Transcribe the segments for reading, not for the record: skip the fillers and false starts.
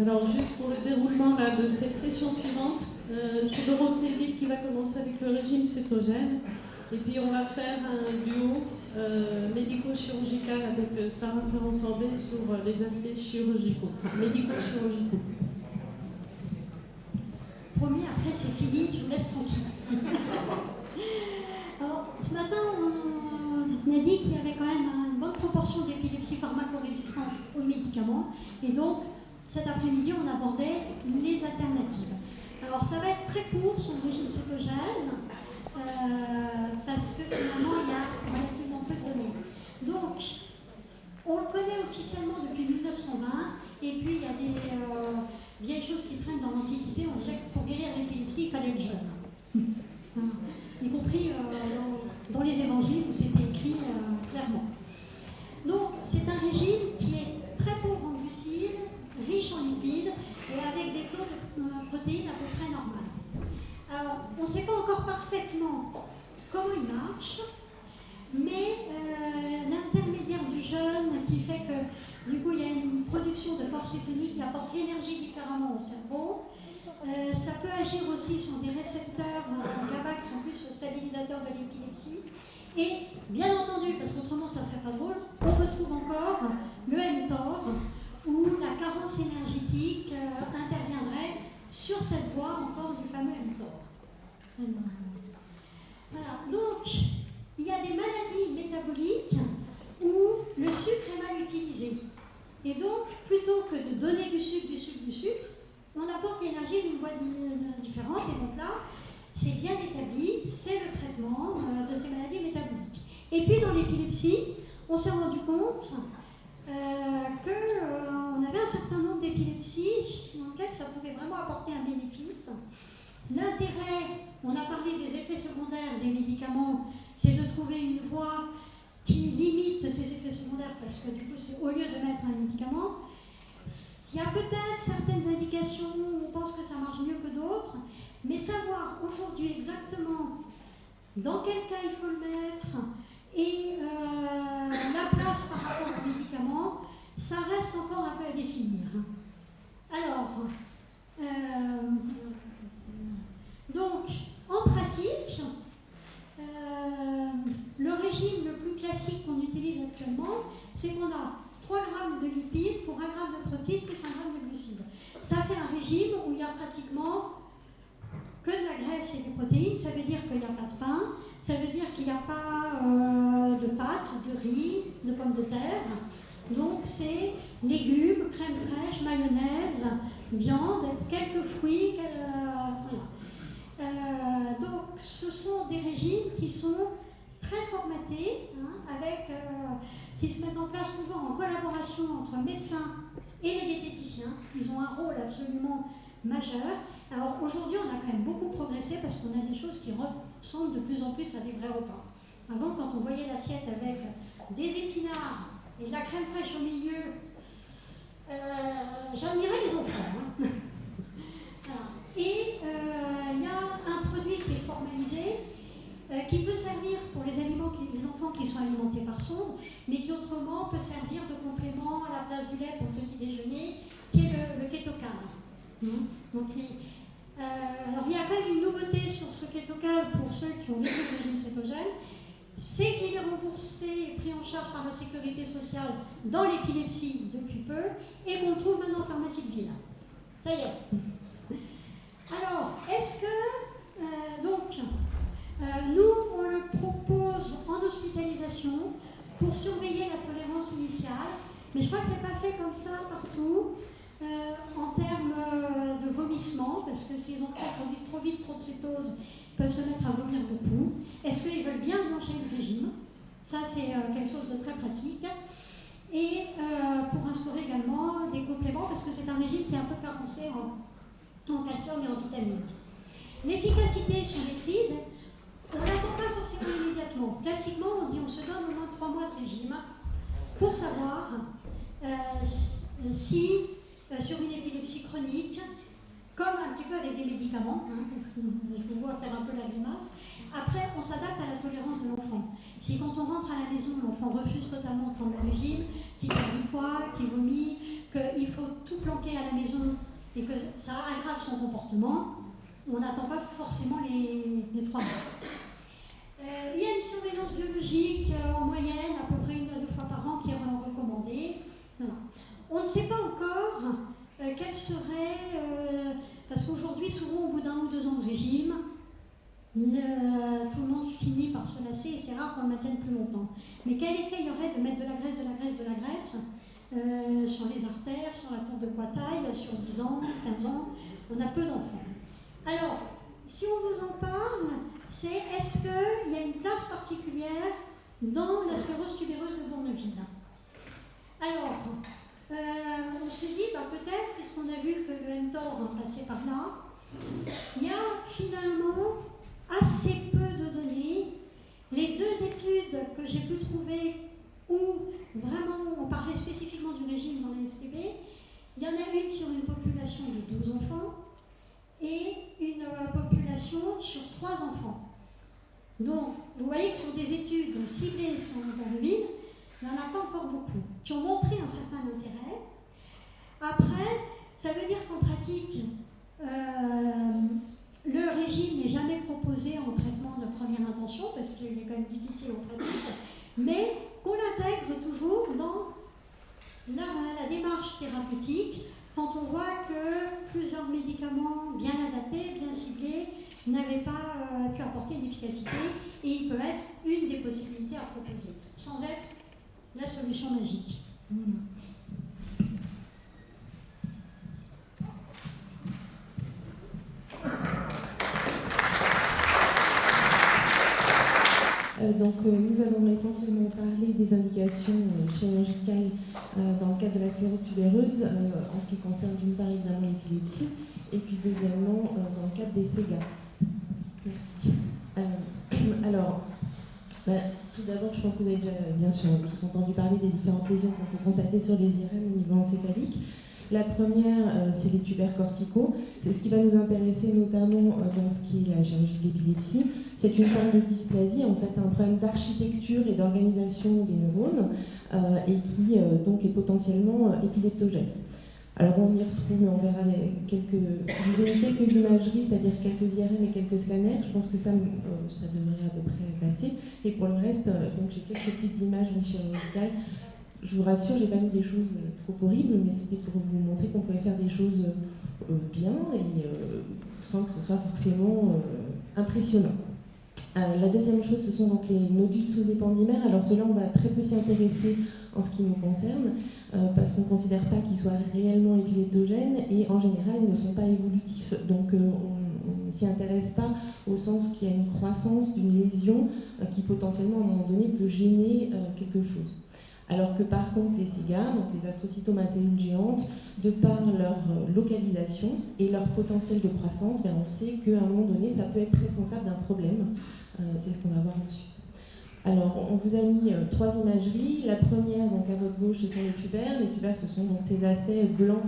Alors, juste pour le déroulement là, de cette session suivante, c'est Dorothée Ville qui va commencer avec le régime cétogène. Et puis, on va faire un duo médico-chirurgical avec Sarah Ferrand-Sorbet sur les aspects chirurgicaux, enfin, médico-chirurgicaux. Promis, après c'est fini, je vous laisse tranquille. Alors, ce matin, on a dit qu'il y avait quand même une bonne proportion d'épilepsie pharmacorésistante aux médicaments. Et donc, cet après-midi, on abordait les alternatives. Alors, ça va être très court, son régime cétogène, parce que finalement, il y a relativement peu de données. Donc, on le connaît officiellement depuis 1920, et puis il y a des vieilles choses qui traînent dans l'Antiquité. On disait que pour guérir l'épilepsie, il fallait le jeûne. Y compris dans les évangiles où c'était écrit clairement. Donc, c'est un régime qui est très pauvre en glucides, riche en lipides et avec des taux de protéines à peu près normales. Alors, on ne sait pas encore parfaitement comment il marche, mais l'intermédiaire du jeûne qui fait que du coup il y a une production de corps cétonique qui apporte l'énergie différemment au cerveau. Ça peut agir aussi sur des récepteurs GABA qui sont plus stabilisateurs de l'épilepsie. Et bien entendu, parce qu'autrement ça ne serait pas drôle, on retrouve encore le mTOR où la carence énergétique interviendrait sur cette voie encore du fameux mTOR. Voilà, donc il y a des maladies métaboliques où le sucre est mal utilisé. Et donc, plutôt que de donner du sucre, on apporte l'énergie d'une voie différente. Et donc là, c'est bien établi, c'est le traitement de ces maladies métaboliques. Et puis dans l'épilepsie, on s'est rendu compte qu'on avait un certain nombre d'épilepsies dans lesquelles ça pouvait vraiment apporter un bénéfice. L'intérêt, on a parlé des effets secondaires des médicaments, c'est de trouver une voie qui limite ces effets secondaires, parce que du coup, c'est au lieu de mettre un médicament, il y a peut-être certaines indications où on pense que ça marche mieux que d'autres, mais savoir aujourd'hui exactement dans quel cas il faut le mettre et la place par rapport au médicament, ça reste encore un peu à définir. Alors, donc, en pratique, le régime le plus classique qu'on utilise actuellement, c'est qu'on a 3 grammes de lipides pour 1 gramme de protéines plus 1 gramme de glucides. Ça fait un régime où il y a pratiquement que de la graisse et des protéines. Ça veut dire qu'il n'y a pas de pain, ça veut dire qu'il n'y a pas de pâtes, de riz, de pommes de terre. Donc c'est légumes, crème fraîche, mayonnaise, viande, quelques fruits, voilà. Donc ce sont des régimes qui sont très formatés, qui se mettent en place toujours en collaboration entre médecins et les diététiciens. Ils ont un rôle absolument majeur. Alors aujourd'hui, on a quand même beaucoup progressé parce qu'on a des choses qui ressemblent de plus en plus à des vrais repas. Avant, quand on voyait l'assiette avec des épinards et de la crème fraîche au milieu, j'admirais les enfants. Voilà. Et il y a un produit qui est formalisé, qui peut servir pour les enfants qui sont alimentés par sonde, mais qui autrement peut servir de complément à la place du lait pour le petit déjeuner, qui est le Ketocal. Donc, alors il y a quand même une nouveauté sur ce Ketocal pour ceux qui ont vécu le régime cétogène, c'est qu'il est remboursé et pris en charge par la sécurité sociale dans l'épilepsie depuis peu, et qu'on trouve maintenant en pharmacie de ville. Ça y est. Alors, est-ce que, nous, on le propose en hospitalisation pour surveiller la tolérance initiale, mais je crois que ce n'est pas fait comme ça partout, en termes de vomissement, parce que si les enfants produisent trop vite trop de cétose, ils peuvent se mettre à vomir beaucoup. Est-ce qu'ils veulent bien blanchir le régime? Ça, c'est quelque chose de très pratique. Et pour instaurer également des compléments, parce que c'est un régime qui est un peu carencé en calcium et en vitamines. L'efficacité sur les crises, on n'attend pas forcément immédiatement. Classiquement, on dit on se donne au moins 3 mois de régime pour savoir si sur une épilepsie chronique, comme un petit peu avec des médicaments, parce que je vous vois faire un peu la grimace, après on s'adapte à la tolérance de l'enfant. Si quand on rentre à la maison, l'enfant refuse totalement de prendre le régime, qu'il perd du poids, qu'il vomit, qu'il faut tout planquer à la maison et que ça aggrave son comportement, on n'attend pas forcément les 3 mois. Il y a une surveillance biologique en moyenne, à peu près 1 à 2 fois par an, qui est recommandée. Voilà. On ne sait pas encore quelle serait, parce qu'aujourd'hui, souvent, au bout d'1 ou 2 ans de régime, tout le monde finit par se lasser et c'est rare qu'on le maintienne plus longtemps. Mais quel effet il y aurait de mettre de la graisse sur les artères, sur la courbe de poitrail, sur 10 ans, 15 ans? On a peu d'enfants. Alors, si on vous en parle, c'est est-ce qu'il y a une place particulière dans la sclérose tubereuse de Bourneville? Alors, on se dit, peut-être, puisqu'on a vu que le mTOR passait par là, il y a finalement assez peu de données. Les 2 études que j'ai pu trouver où vraiment on parlait spécifiquement du régime dans la STB, il y en a une sur une population de 12 enfants et une population sur 3 enfants. Donc, vous voyez que sur des études ciblées sur Bourneville, il n'y en a pas encore beaucoup, qui ont montré un certain intérêt. Après, ça veut dire qu'en pratique, le régime n'est jamais proposé en traitement de première intention, parce qu'il est quand même difficile en pratique, mais qu'on l'intègre toujours dans la démarche thérapeutique, quand on voit que plusieurs médicaments bien adaptés, bien ciblés, n'avaient pas pu apporter une efficacité, et il peut être une des possibilités à proposer, sans être la solution magique. Nous allons essentiellement parler des indications chirurgicales dans le cadre de la sclérose tubereuse, en ce qui concerne d'une part évidemment l'épilepsie, et puis deuxièmement dans le cadre des SEGA. Merci. Tout d'abord, je pense que vous avez déjà bien sûr tous entendu parler des différentes lésions qu'on peut constater sur les IRM au niveau encéphalique. La première, c'est les tubères corticaux. C'est ce qui va nous intéresser notamment dans ce qui est la chirurgie de l'épilepsie. C'est une forme de dysplasie, en fait, un problème d'architecture et d'organisation des neurones et qui donc est potentiellement épileptogène. Alors on y retrouve, mais on verra je vous ai mis quelques imageries, c'est-à-dire quelques IRM et quelques scanners. Je pense que ça devrait à peu près passer. Et pour le reste, donc j'ai quelques petites images chirurgicales. Je vous rassure, j'ai pas mis des choses trop horribles, mais c'était pour vous montrer qu'on pouvait faire des choses bien et sans que ce soit forcément impressionnant. La deuxième chose, ce sont donc les nodules sous-épandymères. Alors ceux-là, on va très peu s'y intéresser en ce qui nous concerne, parce qu'on ne considère pas qu'ils soient réellement épileptogènes et en général, ils ne sont pas évolutifs. Donc on ne s'y intéresse pas au sens qu'il y a une croissance d'une lésion qui potentiellement, à un moment donné, peut gêner quelque chose. Alors que par contre, les SEGA, donc les astrocytomes à cellules géantes, de par leur localisation et leur potentiel de croissance, on sait qu'à un moment donné, ça peut être responsable d'un problème. C'est ce qu'on va voir ensuite. Alors, on vous a mis 3 imageries. La première, donc à votre gauche, ce sont les tubères. Les tubères, ce sont donc ces aspects blancs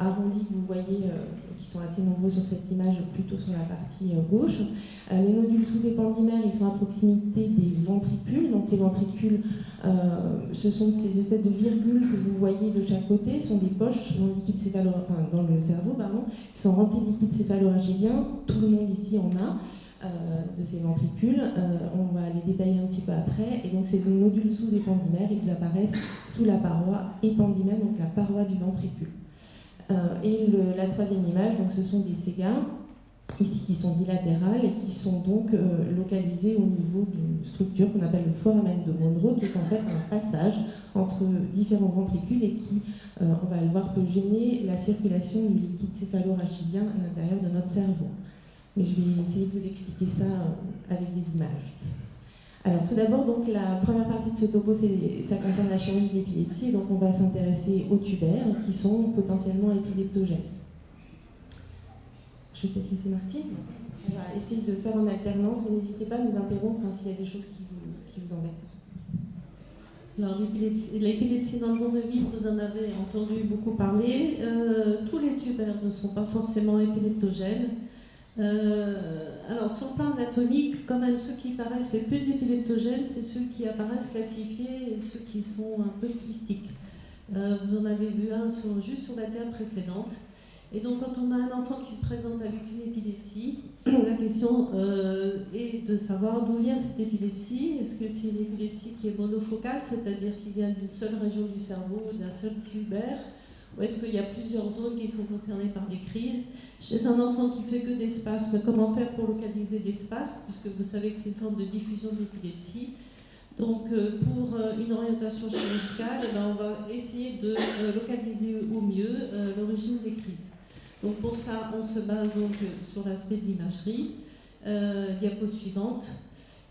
arrondis que vous voyez, qui sont assez nombreux sur cette image, plutôt sur la partie gauche. Les nodules sous-épandymères, ils sont à proximité des ventricules. Donc les ventricules, ce sont ces espèces de virgules que vous voyez de chaque côté, sont des poches dans le cerveau, qui sont remplies de liquide céphalorachidien. Tout le monde ici en a. De ces ventricules, on va les détailler un petit peu après, et donc ces nodules sous-épandymères, ils apparaissent sous la paroi épandymère, donc la paroi du ventricule. La troisième image, donc ce sont des SEGA, ici qui sont bilatérales et qui sont donc localisées au niveau d'une structure qu'on appelle le foramen de Monro, qui est en fait un passage entre différents ventricules et qui, on va le voir, peut gêner la circulation du liquide céphalorachidien à l'intérieur de notre cerveau. Mais je vais essayer de vous expliquer ça avec des images. Alors tout d'abord, donc la première partie de ce topo, ça concerne la chirurgie de l'épilepsie, donc on va s'intéresser aux tubères qui sont potentiellement épileptogènes. Je vais peut-être laisser Martine. On va essayer de faire en alternance, mais n'hésitez pas à nous interrompre s'il y a des choses qui vous embêtent. Alors l'épilepsie dans le Bourneville, vous en avez entendu beaucoup parler. Tous les tubères ne sont pas forcément épileptogènes. Alors sur le plan anatomique, quand même ceux qui paraissent les plus épileptogènes, c'est ceux qui apparaissent calcifiés et ceux qui sont un peu kystiques. Vous en avez vu un juste sur la table précédente. Et donc, quand on a un enfant qui se présente avec une épilepsie, la question est de savoir d'où vient cette épilepsie. Est-ce que c'est une épilepsie qui est monofocale, c'est-à-dire qui vient d'une seule région du cerveau, d'un seul tubaire, ou est-ce qu'il y a plusieurs zones qui sont concernées par des crises? Chez un enfant qui fait que des spasmes, comment faire pour localiser des spasmes, puisque vous savez que c'est une forme de diffusion d'épilepsie. Donc, pour une orientation chirurgicale, on va essayer de localiser au mieux l'origine des crises. Donc pour ça, on se base donc sur l'aspect de l'imagerie, diapo suivante,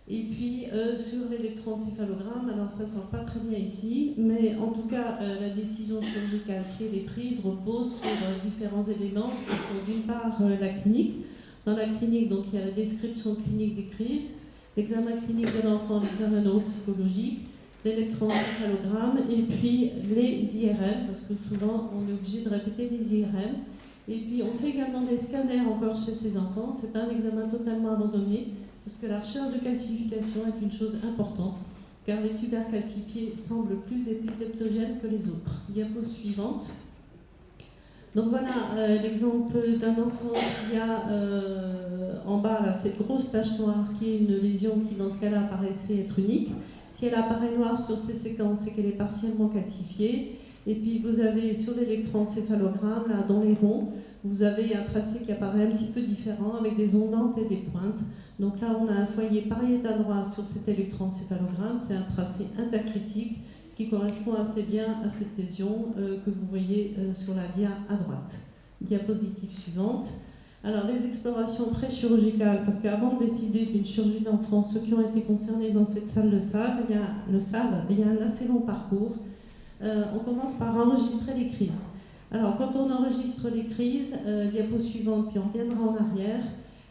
et puis sur l'électroencéphalogramme. Alors ça ne sort pas très bien ici, mais en tout cas, la décision chirurgicale, si elle est prise, repose sur différents éléments qui sont d'une part la clinique. Dans la clinique, donc, il y a la description clinique des crises, l'examen clinique de l'enfant, l'examen neuropsychologique, l'électroencéphalogramme, et puis les IRM, parce que souvent on est obligé de répéter les IRM. Et puis on fait également des scanners encore chez ces enfants. C'est pas un examen totalement abandonné, parce que la recherche de calcification est une chose importante, car les tubaires calcifiés semblent plus épileptogènes que les autres. Diapo suivante. Donc voilà l'exemple d'un enfant qui a en bas là, cette grosse tache noire qui est une lésion qui dans ce cas-là paraissait être unique. Si elle apparaît noire sur ces séquences, c'est qu'elle est partiellement calcifiée. Et puis vous avez sur l'électroencéphalogramme, là dans les ronds, vous avez un tracé qui apparaît un petit peu différent avec des ondantes et des pointes. Donc là on a un foyer pariétal droit sur cet électroencéphalogramme, c'est un tracé intercritique qui correspond assez bien à cette lésion que vous voyez sur la dia à droite. Diapositive suivante. Alors les explorations pré-chirurgicales, parce qu'avant de décider d'une chirurgie d'enfant, ceux qui ont été concernés dans cette salle le savent, il y a un assez long parcours. On commence par enregistrer les crises. Alors, quand on enregistre les crises, diapo suivante, puis on reviendra en arrière,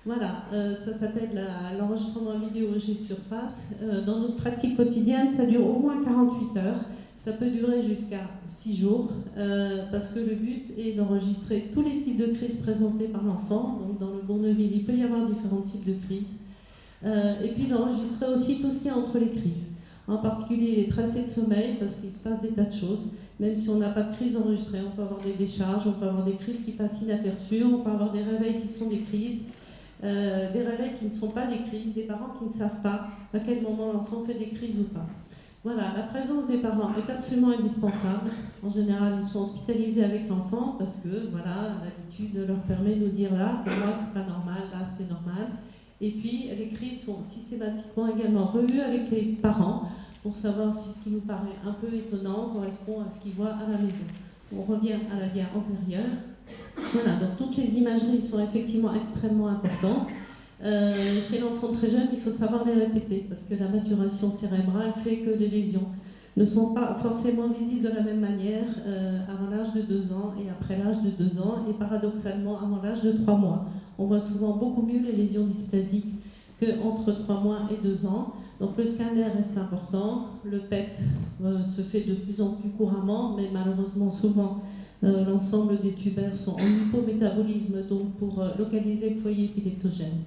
voilà, ça s'appelle l'enregistrement vidéo jet de surface. Dans notre pratique quotidienne, ça dure au moins 48 heures. Ça peut durer jusqu'à 6 jours, parce que le but est d'enregistrer tous les types de crises présentées par l'enfant. Donc, dans le Bourneville, il peut y avoir différents types de crises. Et puis d'enregistrer aussi tout ce qu'il y a entre les crises. En particulier les tracés de sommeil, parce qu'il se passe des tas de choses. Même si on n'a pas de crise enregistrée, on peut avoir des décharges, on peut avoir des crises qui passent inaperçues, on peut avoir des réveils qui sont des crises, des réveils qui ne sont pas des crises, des parents qui ne savent pas à quel moment l'enfant fait des crises ou pas. Voilà, la présence des parents est absolument indispensable. En général, ils sont hospitalisés avec l'enfant parce que voilà, l'habitude leur permet de nous dire là c'est pas normal, là c'est normal. Et puis, les crises sont systématiquement également revues avec les parents pour savoir si ce qui nous paraît un peu étonnant correspond à ce qu'ils voient à la maison. On revient à la dia antérieure. Voilà, donc toutes les imageries sont effectivement extrêmement importantes. Chez l'enfant très jeune, il faut savoir les répéter parce que la maturation cérébrale fait que les lésions ne sont pas forcément visibles de la même manière avant l'âge de 2 ans et après l'âge de 2 ans et paradoxalement avant l'âge de 3 mois. On voit souvent beaucoup mieux les lésions dysplasiques qu'entre 3 mois et 2 ans. Donc le scanner reste important, le PET se fait de plus en plus couramment, mais malheureusement souvent l'ensemble des tubaires sont en hypométabolisme, donc pour localiser le foyer épileptogène.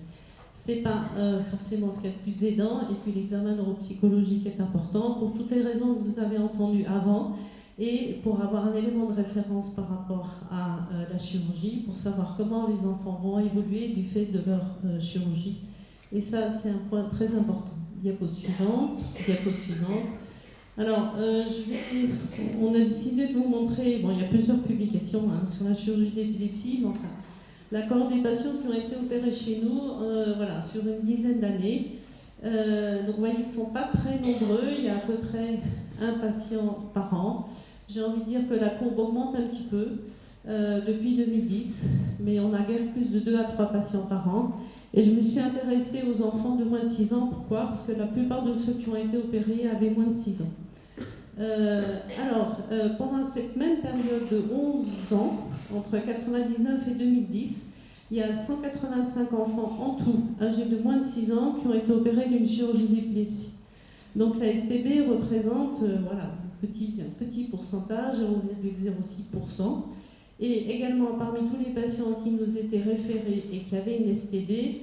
C'est pas forcément ce qu'il y a de plus aidant, et puis l'examen neuropsychologique est important pour toutes les raisons que vous avez entendues avant, et pour avoir un élément de référence par rapport à la chirurgie, pour savoir comment les enfants vont évoluer du fait de leur chirurgie. Et ça, c'est un point très important. Diapo suivante. Alors, on a décidé de vous montrer, bon, il y a plusieurs publications sur la chirurgie d'épilepsie, mais enfin, l'accord des patients qui ont été opérés chez nous, voilà, sur une dizaine d'années. Donc, vous voyez qu'ils ne sont pas très nombreux, il y a à peu près un patient par an. J'ai envie de dire que la courbe augmente un petit peu depuis 2010, mais on a guère plus de 2 à 3 patients par an. Et je me suis intéressée aux enfants de moins de 6 ans. Pourquoi? Parce que la plupart de ceux qui ont été opérés avaient moins de 6 ans. Pendant cette même période de 11 ans, entre 1999 et 2010, il y a 185 enfants en tout, âgés de moins de 6 ans, qui ont été opérés d'une chirurgie d'épilepsie. Donc la STB représente un petit pourcentage, 0,06%. Et également, parmi tous les patients qui nous étaient référés et qui avaient une STD,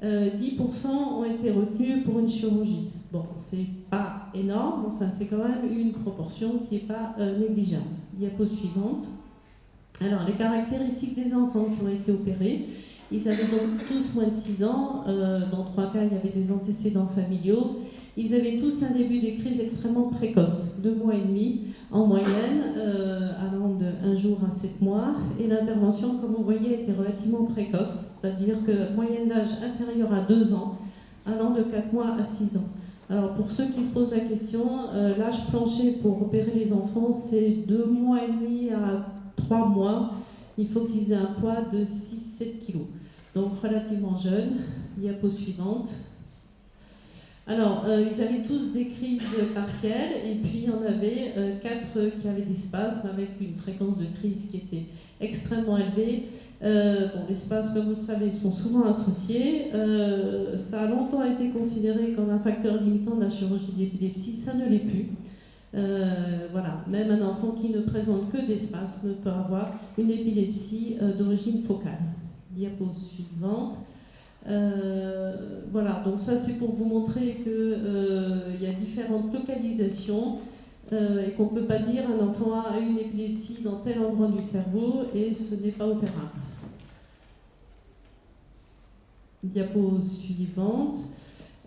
10% ont été retenus pour une chirurgie. Bon, c'est pas énorme, enfin c'est quand même une proportion qui n'est pas négligeable. Diapo suivante. Alors, les caractéristiques des enfants qui ont été opérés. Ils avaient donc tous moins de 6 ans. Dans 3 cas, il y avait des antécédents familiaux. Ils avaient tous un début des crises extrêmement précoce, 2 mois et demi en moyenne, allant de 1 jour à 7 mois. Et l'intervention, comme vous voyez, était relativement précoce, c'est-à-dire que moyenne d'âge inférieure à 2 ans, allant de 4 mois à 6 ans. Alors pour ceux qui se posent la question, l'âge plancher pour opérer les enfants, c'est 2 mois et demi à 3 mois. Il faut qu'ils aient un poids de 6-7 kg. Donc relativement jeunes. Diapo suivante. Alors, ils avaient tous des crises partielles, et puis il y en avait 4 qui avaient des spasmes avec une fréquence de crise qui était extrêmement élevée. Les spasmes, comme vous le savez, sont souvent associés. Ça a longtemps été considéré comme un facteur limitant de la chirurgie d'épilepsie, ça ne l'est plus. Voilà, même un enfant qui ne présente que des spasmes peut avoir une épilepsie d'origine focale. Diapo suivante. Voilà, donc ça c'est pour vous montrer qu'il y a différentes localisations et qu'on ne peut pas dire un enfant a une épilepsie dans tel endroit du cerveau et ce n'est pas opérable. Diapo suivante.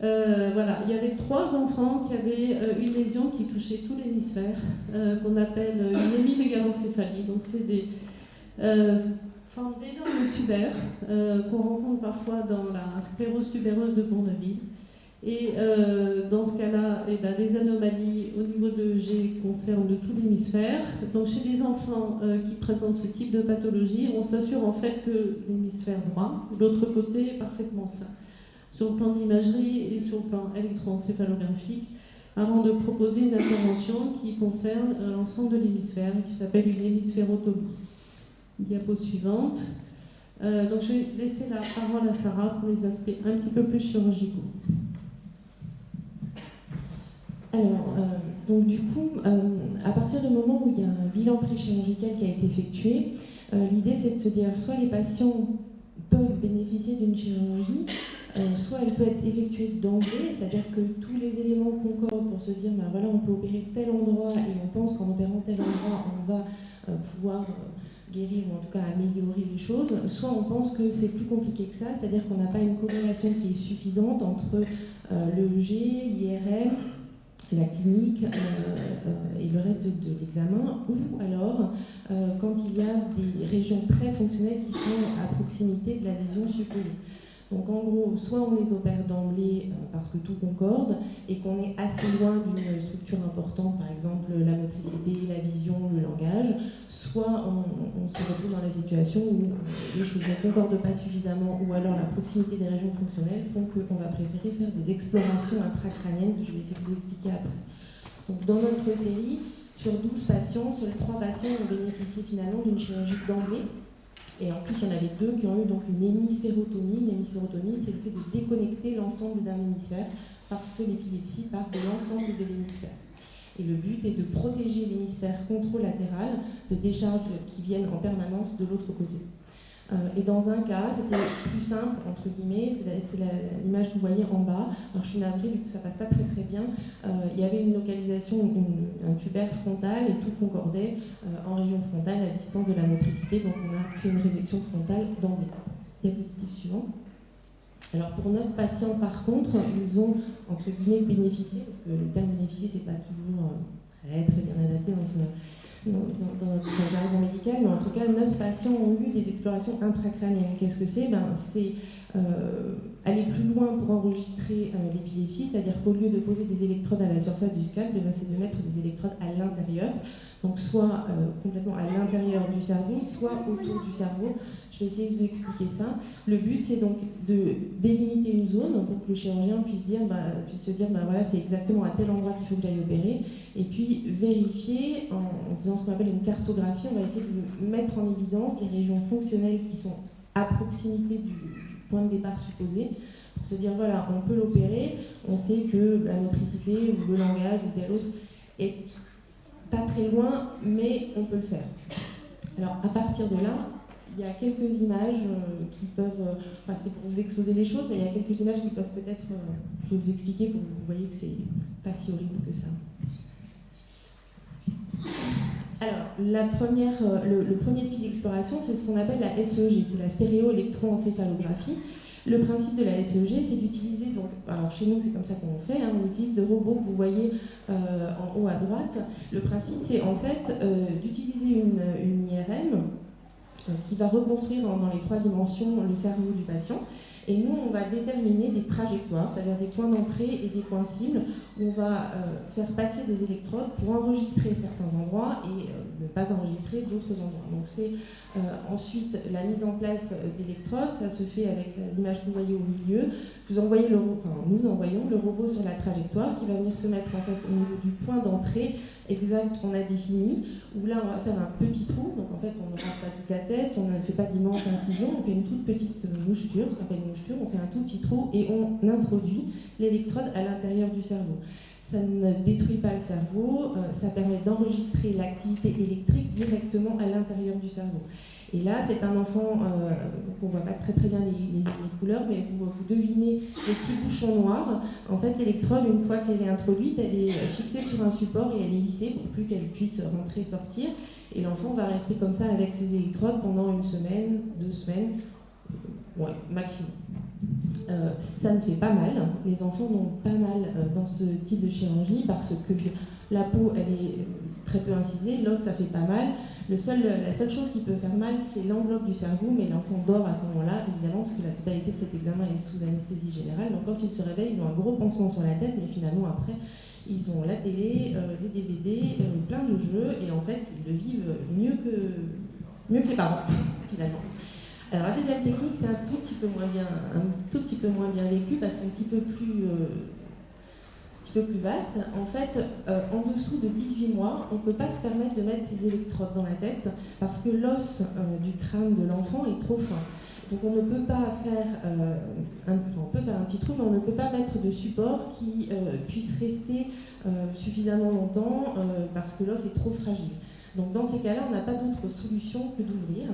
Voilà, il y avait 3 enfants qui avaient une lésion qui touchait tout l'hémisphère, qu'on appelle une hémimégalencephalie. Donc c'est des forme d'énormes tubaires qu'on rencontre parfois dans la sclérose tubéreuse de Bourneville. Et dans ce cas-là, les anomalies au niveau de l'EEG concernent tout l'hémisphère. Donc chez les enfants qui présentent ce type de pathologie, on s'assure en fait que l'hémisphère droit, l'autre côté, est parfaitement sain, sur le plan de l'imagerie et sur le plan électroencéphalographique, avant de proposer une intervention qui concerne l'ensemble de l'hémisphère, qui s'appelle une hémisphérotomie. Diapo suivante. Donc je vais laisser la parole à Sarah pour les aspects un petit peu plus chirurgicaux. Alors, donc du coup, à partir du moment où il y a un bilan préchirurgical qui a été effectué, l'idée c'est de se dire soit les patients peuvent bénéficier d'une chirurgie, soit elle peut être effectuée d'emblée, c'est-à-dire que tous les éléments concordent pour se dire ben voilà, on peut opérer tel endroit et on pense qu'en opérant tel endroit on va pouvoir guérir ou en tout cas améliorer les choses, soit on pense que c'est plus compliqué que ça, c'est-à-dire qu'on n'a pas une corrélation qui est suffisante entre l'EEG, l'IRM, la clinique et le reste de l'examen, ou alors quand il y a des régions très fonctionnelles qui sont à proximité de la lésion supposée. Donc en gros, soit on les opère d'emblée parce que tout concorde et qu'on est assez loin d'une structure importante, par exemple la motricité, la vision, le langage, soit on se retrouve dans la situation où les choses ne concordent pas suffisamment ou alors la proximité des régions fonctionnelles font qu'on va préférer faire des explorations intracrâniennes que je vais essayer de vous expliquer après. Donc dans notre série, sur 12 patients, seuls 3 patients ont bénéficié finalement d'une chirurgie d'emblée. Et en plus, il y en avait 2 qui ont eu donc une hémisphérotomie. Une hémisphérotomie, c'est le fait de déconnecter l'ensemble d'un hémisphère parce que l'épilepsie part de l'ensemble de l'hémisphère. Et le but est de protéger l'hémisphère contralatéral de décharges qui viennent en permanence de l'autre côté. Et dans un cas, c'était plus simple, entre guillemets, c'est l'image que vous voyez en bas. Alors je suis navrée, du coup ça passe pas très très bien. Il y avait une localisation, un tubaire frontal et tout concordait en région frontale à distance de la motricité. Donc on a fait une résection frontale d'emblée. Diapositive suivante. Alors pour 9 patients par contre, ils ont entre guillemets bénéficié, parce que le terme bénéficier c'est pas toujours très bien adapté dans notre jargon médical, mais en tout cas 9 patients ont eu des explorations intracrâniennes. Qu'est-ce que c'est ? C'est aller plus loin pour enregistrer l'épilepsie, c'est-à-dire qu'au lieu de poser des électrodes à la surface du scalp, c'est de mettre des électrodes à l'intérieur, donc soit complètement à l'intérieur du cerveau, soit autour du cerveau. Je vais essayer de vous expliquer ça. Le but, c'est donc de délimiter une zone pour que le chirurgien puisse se dire voilà, c'est exactement à tel endroit qu'il faut que j'aille opérer, et puis vérifier en faisant ce qu'on appelle une cartographie. On va essayer de mettre en évidence les régions fonctionnelles qui sont à proximité du point de départ supposé, pour se dire voilà, on peut l'opérer, on sait que la motricité ou le langage ou tel autre est pas très loin, mais on peut le faire. Alors à partir de là, il y a quelques images qui peuvent, c'est pour vous exposer les choses, mais il y a quelques images qui peuvent peut-être, je vais vous expliquer pour que vous voyez que c'est pas si horrible que ça. Alors, le premier type d'exploration, c'est ce qu'on appelle la SEEG, c'est la stéréoélectroencéphalographie. Le principe de la SEEG, c'est d'utiliser, donc, alors chez nous c'est comme ça qu'on fait, hein, on utilise le robot que vous voyez en haut à droite. Le principe, c'est en fait d'utiliser une IRM qui va reconstruire dans les 3 dimensions le cerveau du patient. Et nous, on va déterminer des trajectoires, c'est-à-dire des points d'entrée et des points cibles, où on va faire passer des électrodes pour enregistrer certains endroits et ne pas enregistrer d'autres endroits. Donc c'est ensuite la mise en place d'électrodes, ça se fait avec l'image que vous voyez au milieu. Nous envoyons le robot sur la trajectoire qui va venir se mettre en fait au niveau du point d'entrée exact qu'on a défini, où là on va faire un petit trou, donc en fait on ne rase pas toute la tête, on ne fait pas d'immense incision, on fait une toute petite moucheture, ce qu'on appelle une moucheture, on fait un tout petit trou et on introduit l'électrode à l'intérieur du cerveau. Ça ne détruit pas le cerveau, ça permet d'enregistrer l'activité électrique directement à l'intérieur du cerveau. Et là, c'est un enfant, on ne voit pas très bien les couleurs, mais vous devinez les petits bouchons noirs. En fait, l'électrode, une fois qu'elle est introduite, elle est fixée sur un support et elle est vissée pour plus qu'elle puisse rentrer et sortir. Et l'enfant va rester comme ça avec ses électrodes pendant 1 semaine, 2 semaines, ouais, maximum. Ça ne fait pas mal. Les enfants n'ont pas mal dans ce type de chirurgie parce que la peau, elle est très peu incisée, l'os, ça fait pas mal. La seule chose qui peut faire mal, c'est l'enveloppe du cerveau, mais l'enfant dort à ce moment-là, évidemment, parce que la totalité de cet examen est sous anesthésie générale. Donc quand ils se réveillent, ils ont un gros pansement sur la tête, mais finalement, après, ils ont la télé, les DVD, plein de jeux, et en fait, ils le vivent mieux que les parents, finalement. Alors la deuxième technique, c'est un tout petit peu moins bien vécu, parce qu'un petit peu plus vaste. En fait, en dessous de 18 mois, on ne peut pas se permettre de mettre ces électrodes dans la tête parce que l'os du crâne de l'enfant est trop fin. Donc on ne peut pas faire, on peut faire un petit trou, mais on ne peut pas mettre de support qui puisse rester suffisamment longtemps parce que l'os est trop fragile. Donc dans ces cas-là, on n'a pas d'autre solution que d'ouvrir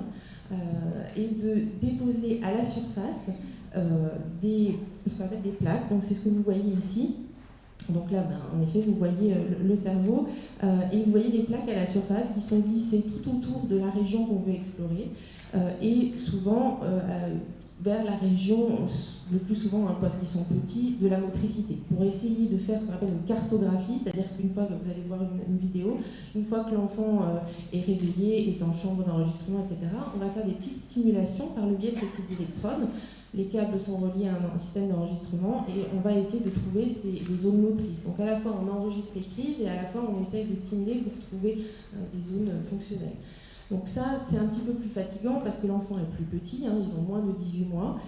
et de déposer à la surface ce qu'on appelle des plaques. Donc c'est ce que vous voyez ici. Donc là, en effet, vous voyez le cerveau et vous voyez des plaques à la surface qui sont glissées tout autour de la région qu'on veut explorer et souvent vers la région, le plus souvent, parce qu'ils sont petits, de la motricité, pour essayer de faire ce qu'on appelle une cartographie, c'est-à-dire qu'une fois que vous allez voir une vidéo, une fois que l'enfant est réveillé, est en chambre d'enregistrement, etc., on va faire des petites stimulations par le biais de ces petites électrodes. Les câbles sont reliés à un système d'enregistrement et on va essayer de trouver des zones motrices. Donc à la fois on enregistre les crises et à la fois on essaye de stimuler pour trouver des zones fonctionnelles. Donc ça, c'est un petit peu plus fatigant parce que l'enfant est plus petit, hein, ils ont moins de 18 mois,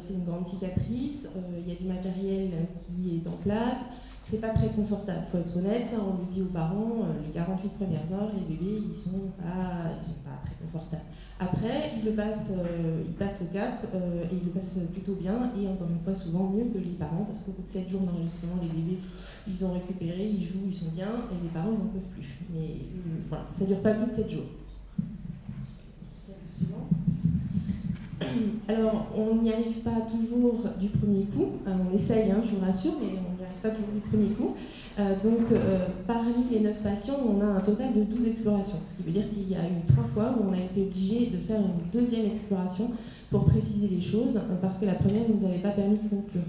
c'est une grande cicatrice, il y a du matériel qui est en place, c'est pas très confortable, il faut être honnête, ça on le dit aux parents, les 48 premières heures, les bébés, ils sont pas très confortables. Après, ils passent le cap et ils le passent plutôt bien et encore une fois souvent mieux que les parents parce qu'au bout de 7 jours d'enregistrement, les bébés, ils ont récupéré, ils jouent, ils sont bien et les parents, ils n'en peuvent plus. Mais voilà, ça dure pas plus de 7 jours. Alors, on n'y arrive pas toujours du premier coup, on essaye, hein, je vous rassure, mais on n'y arrive pas toujours du premier coup. Parmi les 9 patients, on a un total de 12 explorations, ce qui veut dire qu'il y a eu 3 fois où on a été obligé de faire une deuxième exploration pour préciser les choses, parce que la première ne nous avait pas permis de conclure.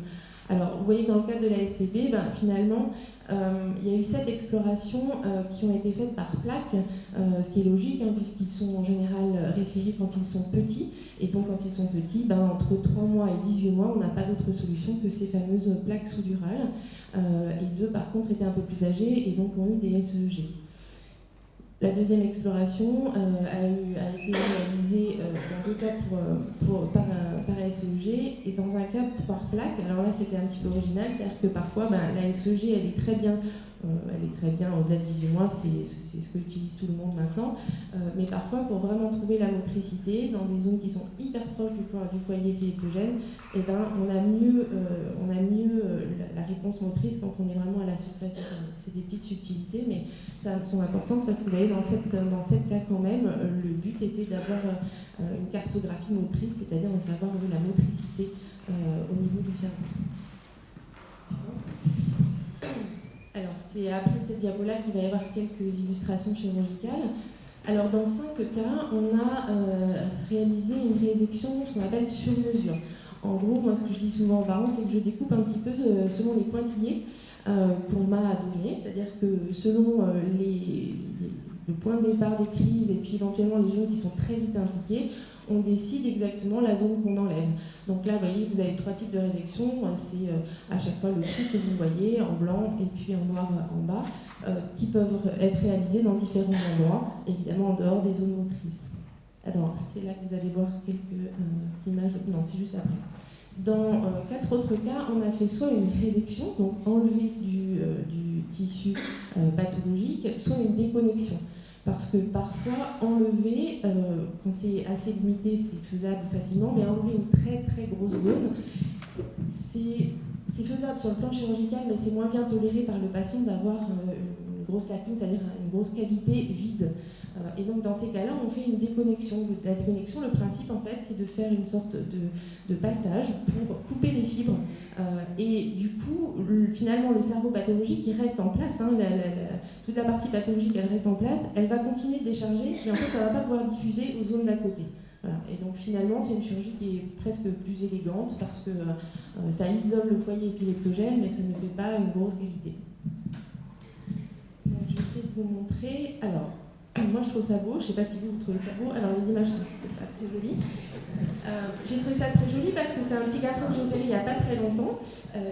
Alors, vous voyez que dans le cadre de la STP, finalement, il y a eu 7 explorations qui ont été faites par plaque, ce qui est logique, hein, puisqu'ils sont en général référés quand ils sont petits. Et donc, quand ils sont petits, entre 3 mois et 18 mois, on n'a pas d'autre solution que ces fameuses plaques soudurales. Et 2, par contre, étaient un peu plus âgés et donc ont eu des SEEG. La deuxième exploration a été réalisée dans 2 cas par SEEG et dans un cas par plaque. Alors là, c'était un petit peu original, c'est-à-dire que parfois, la SEEG, elle est très bien au-delà de 18 mois, c'est ce que utilise tout le monde maintenant. Mais parfois, pour vraiment trouver la motricité, dans des zones qui sont hyper proches du foyer piétogène, on a mieux la réponse motrice quand on est vraiment à la surface du cerveau. C'est des petites subtilités, mais ça sont importantes parce que vous voyez, dans 7 cas quand même, le but était d'avoir une cartographie motrice, c'est-à-dire de savoir où est la motricité au niveau du cerveau. Alors, c'est après cette diapo-là qu'il va y avoir quelques illustrations chirurgicales. Alors dans 5 cas, on a réalisé une résection, ce qu'on appelle sur mesure. En gros, moi ce que je dis souvent aux parents, c'est que je découpe un petit peu selon les pointillés qu'on m'a donnés, c'est-à-dire que selon le point de départ des crises et puis éventuellement les gens qui sont très vite impliqués, on décide exactement la zone qu'on enlève. Donc là, vous voyez, vous avez 3 types de résection. C'est à chaque fois le trou que vous voyez en blanc et puis en noir en bas, qui peuvent être réalisés dans différents endroits, évidemment en dehors des zones motrices. Alors, c'est là que vous allez voir quelques images. Non, c'est juste après. Dans 4 autres cas, on a fait soit une résection, donc enlever du tissu pathologique, soit une déconnexion. Parce que parfois, enlever, quand c'est assez limité, c'est faisable facilement, mais enlever une très très grosse zone, c'est faisable sur le plan chirurgical, mais c'est moins bien toléré par le patient d'avoir une grosse lacune, c'est-à-dire une grosse cavité vide. Et donc dans ces cas-là, on fait une déconnexion. La déconnexion, le principe en fait, c'est de faire une sorte de passage pour couper les fibres. Et du coup, finalement, le cerveau pathologique, il reste en place. Hein, toute la partie pathologique, elle reste en place. Elle va continuer de décharger, mais en fait, ça ne va pas pouvoir diffuser aux zones d'à côté. Voilà. Et donc finalement, c'est une chirurgie qui est presque plus élégante parce que ça isole le foyer épileptogène, mais ça ne fait pas une grosse cavité. Donc, je vais essayer de vous montrer. Alors, moi je trouve ça beau, je ne sais pas si vous trouvez ça beau. Alors les images sont peut-être pas très jolies. J'ai trouvé ça très joli parce que c'est un petit garçon que j'ai opéré il n'y a pas très longtemps,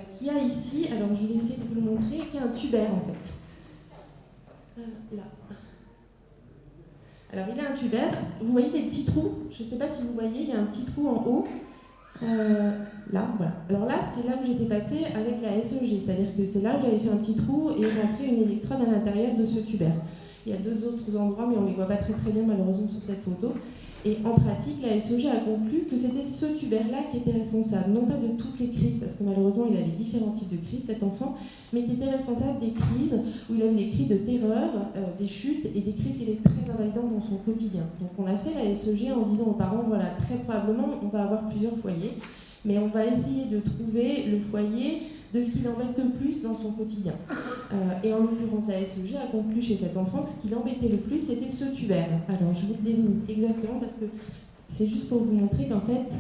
qui a ici, alors je vais essayer de vous le montrer, qui a un tubaire en fait. Là. Alors il a un tubaire, vous voyez des petits trous, je ne sais pas si vous voyez, il y a un petit trou en haut. Là, voilà. Alors là, c'est là où j'étais passée avec la SEG, c'est-à-dire que c'est là où j'avais fait un petit trou et rentré une électrode à l'intérieur de ce tubaire. Il y a 2 autres endroits, mais on ne les voit pas très bien malheureusement sur cette photo. Et en pratique, la SEG a conclu que c'était ce tubaire-là qui était responsable, non pas de toutes les crises, parce que malheureusement il avait différents types de crises, cet enfant, mais qui était responsable des crises où il avait des cris de terreur, des chutes et des crises qui étaient très invalidantes dans son quotidien. Donc on a fait la SEG en disant aux parents, voilà, très probablement on va avoir plusieurs foyers, mais on va essayer de trouver le foyer de ce qui l'embête le plus dans son quotidien. Et en l'occurrence, la SEG a conclu chez cet enfant que ce qui l'embêtait le plus, c'était ce tubaire. Alors, je vous le délimite exactement parce que c'est juste pour vous montrer qu'en fait,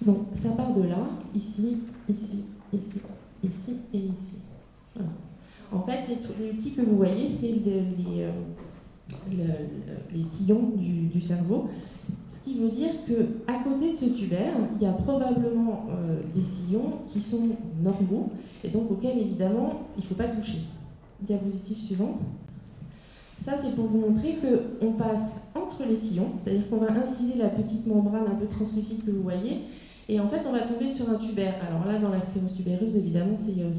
bon, ça part de là, ici, ici, ici, ici et ici. Voilà. En fait, les plis que vous voyez, c'est les sillons du cerveau. Ce qui veut dire qu'à côté de ce tubaire, il y a probablement des sillons qui sont normaux et donc auxquels évidemment il ne faut pas toucher. Diapositive suivante. Ça c'est pour vous montrer qu'on passe entre les sillons, c'est-à-dire qu'on va inciser la petite membrane un peu translucide que vous voyez et en fait on va tomber sur un tubaire. Alors là dans la sclérose tubéreuse évidemment c'est le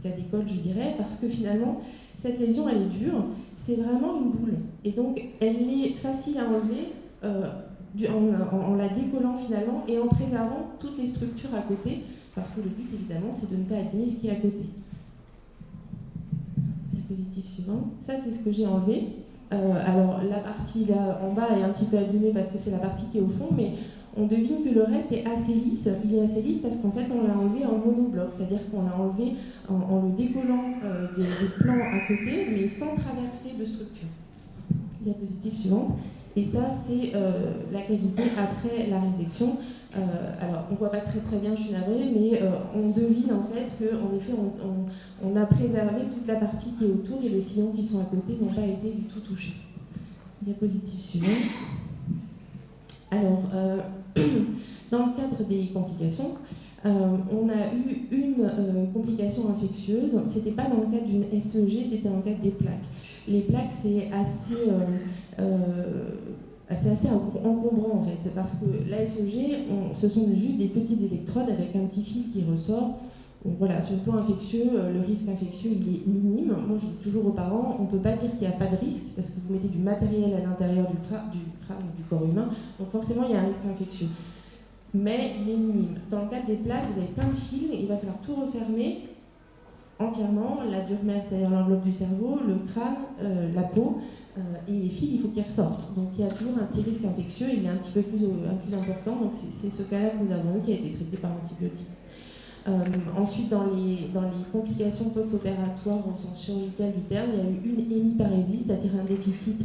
cas d'école je dirais parce que finalement cette lésion elle est dure, c'est vraiment une boule et donc elle est facile à enlever en la décollant finalement et en préservant toutes les structures à côté, parce que le but évidemment c'est de ne pas abîmer ce qui est à côté. Diapositive suivante. Ça c'est ce que j'ai enlevé. Alors la partie là en bas est un petit peu abîmée parce que c'est la partie qui est au fond, mais on devine que le reste est assez lisse. Il est assez lisse parce qu'en fait on l'a enlevé en monobloc, c'est-à-dire qu'on l'a enlevé en le décollant des plans à côté, mais sans traverser de structure. Diapositive suivante. Et ça, c'est la cavité après la résection. Alors, on ne voit pas très bien, je suis navrée, mais on devine en fait qu'en effet, on a préservé toute la partie qui est autour et les sillons qui sont à côté n'ont pas été du tout touchés. Diapositive suivante. Alors, dans le cadre des complications, on a eu une complication infectieuse. C'était pas dans le cadre d'une SEG, c'était dans le cadre des plaques. Les plaques, c'est assez encombrant en fait, parce que la SEG, ce sont juste des petites électrodes avec un petit fil qui ressort. Donc voilà, sur le plan infectieux, le risque infectieux il est minime. Moi je dis toujours aux parents, on ne peut pas dire qu'il n'y a pas de risque parce que vous mettez du matériel à l'intérieur du crâne, du corps humain, donc forcément il y a un risque infectieux. Mais il est minime. Dans le cadre des plaques, vous avez plein de fils, il va falloir tout refermer entièrement, la dure mère, c'est-à-dire l'enveloppe du cerveau, le crâne, la peau, et les fils, il faut qu'ils ressortent. Donc il y a toujours un petit risque infectieux, il est un petit peu plus important, donc c'est ce cas-là que nous avons eu qui a été traité par antibiotiques. Ensuite, dans les complications post-opératoires au sens chirurgical du terme, il y a eu une hémiparésie, c'est-à-dire un déficit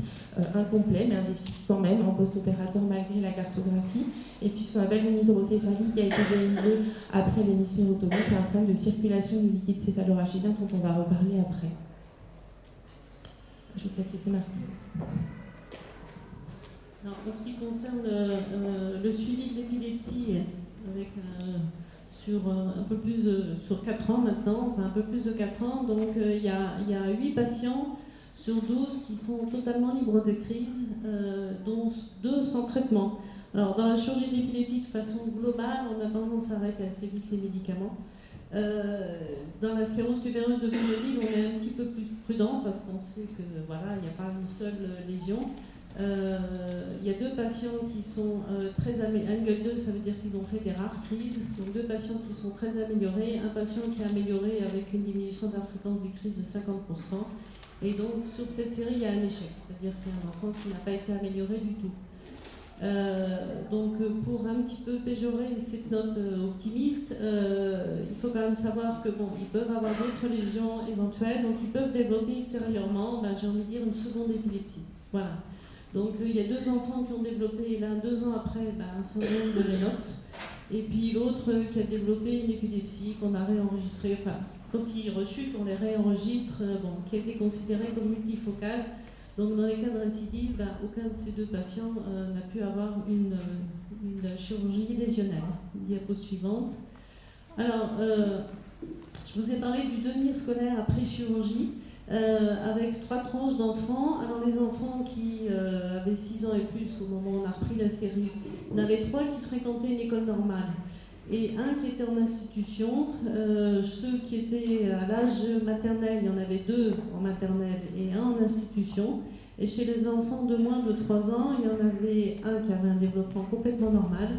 incomplet, mais un déficit quand même en post-opératoire malgré la cartographie. Et puis ce qu'on appelle une hydrocéphalie qui a été dérivée après l'hémisphérotomie, c'est un problème de circulation du liquide céphalorachidien dont on va reparler après. Je vais peut-être laisser Martine. Alors, en ce qui concerne le suivi de l'épilepsie, avec sur 4 ans maintenant, enfin un peu plus de 4 ans, donc il y a 8 patients sur 12 qui sont totalement libres de crise, dont 2 sans traitement. Alors dans la chirurgie d'épilepsie de façon globale, on a tendance à arrêter assez vite les médicaments. Dans la sclérose tubereuse de Bonneville, on est un petit peu plus prudent parce qu'on sait que voilà, il n'y a pas une seule lésion. Il y a 2 patients qui sont très améliorés. Angle 2, ça veut dire qu'ils ont fait des rares crises. Donc 2 patients qui sont très améliorés. Un patient qui est amélioré avec une diminution de la fréquence des crises de 50%. Et donc sur cette série, il y a un échec. C'est-à-dire qu'il y a un enfant qui n'a pas été amélioré du tout. Donc pour un petit peu péjorer cette note optimiste, il faut quand même savoir que bon, ils peuvent avoir d'autres lésions éventuelles, donc ils peuvent développer ultérieurement, j'ai envie de dire, une seconde épilepsie. Voilà. Donc il y a 2 enfants qui ont développé, l'un 2 ans après, un syndrome de Lennox, et puis l'autre qui a développé une épilepsie qu'on a réenregistrée, enfin quand ils rechutent, on les réenregistre, qui a été considérée comme multifocale. Donc dans les cas de récidive, aucun de ces 2 patients n'a pu avoir une chirurgie lésionnelle. Diapo suivante. Alors, je vous ai parlé du devenir scolaire après chirurgie, avec 3 tranches d'enfants. Alors les enfants qui avaient 6 ans et plus au moment où on a repris la série, il y en avait 3 qui fréquentaient une école normale et 1 qui était en institution. Ceux qui étaient à l'âge maternel, il y en avait 2 en maternelle et 1 en institution. Et chez les enfants de moins de 3 ans, il y en avait 1 qui avait un développement complètement normal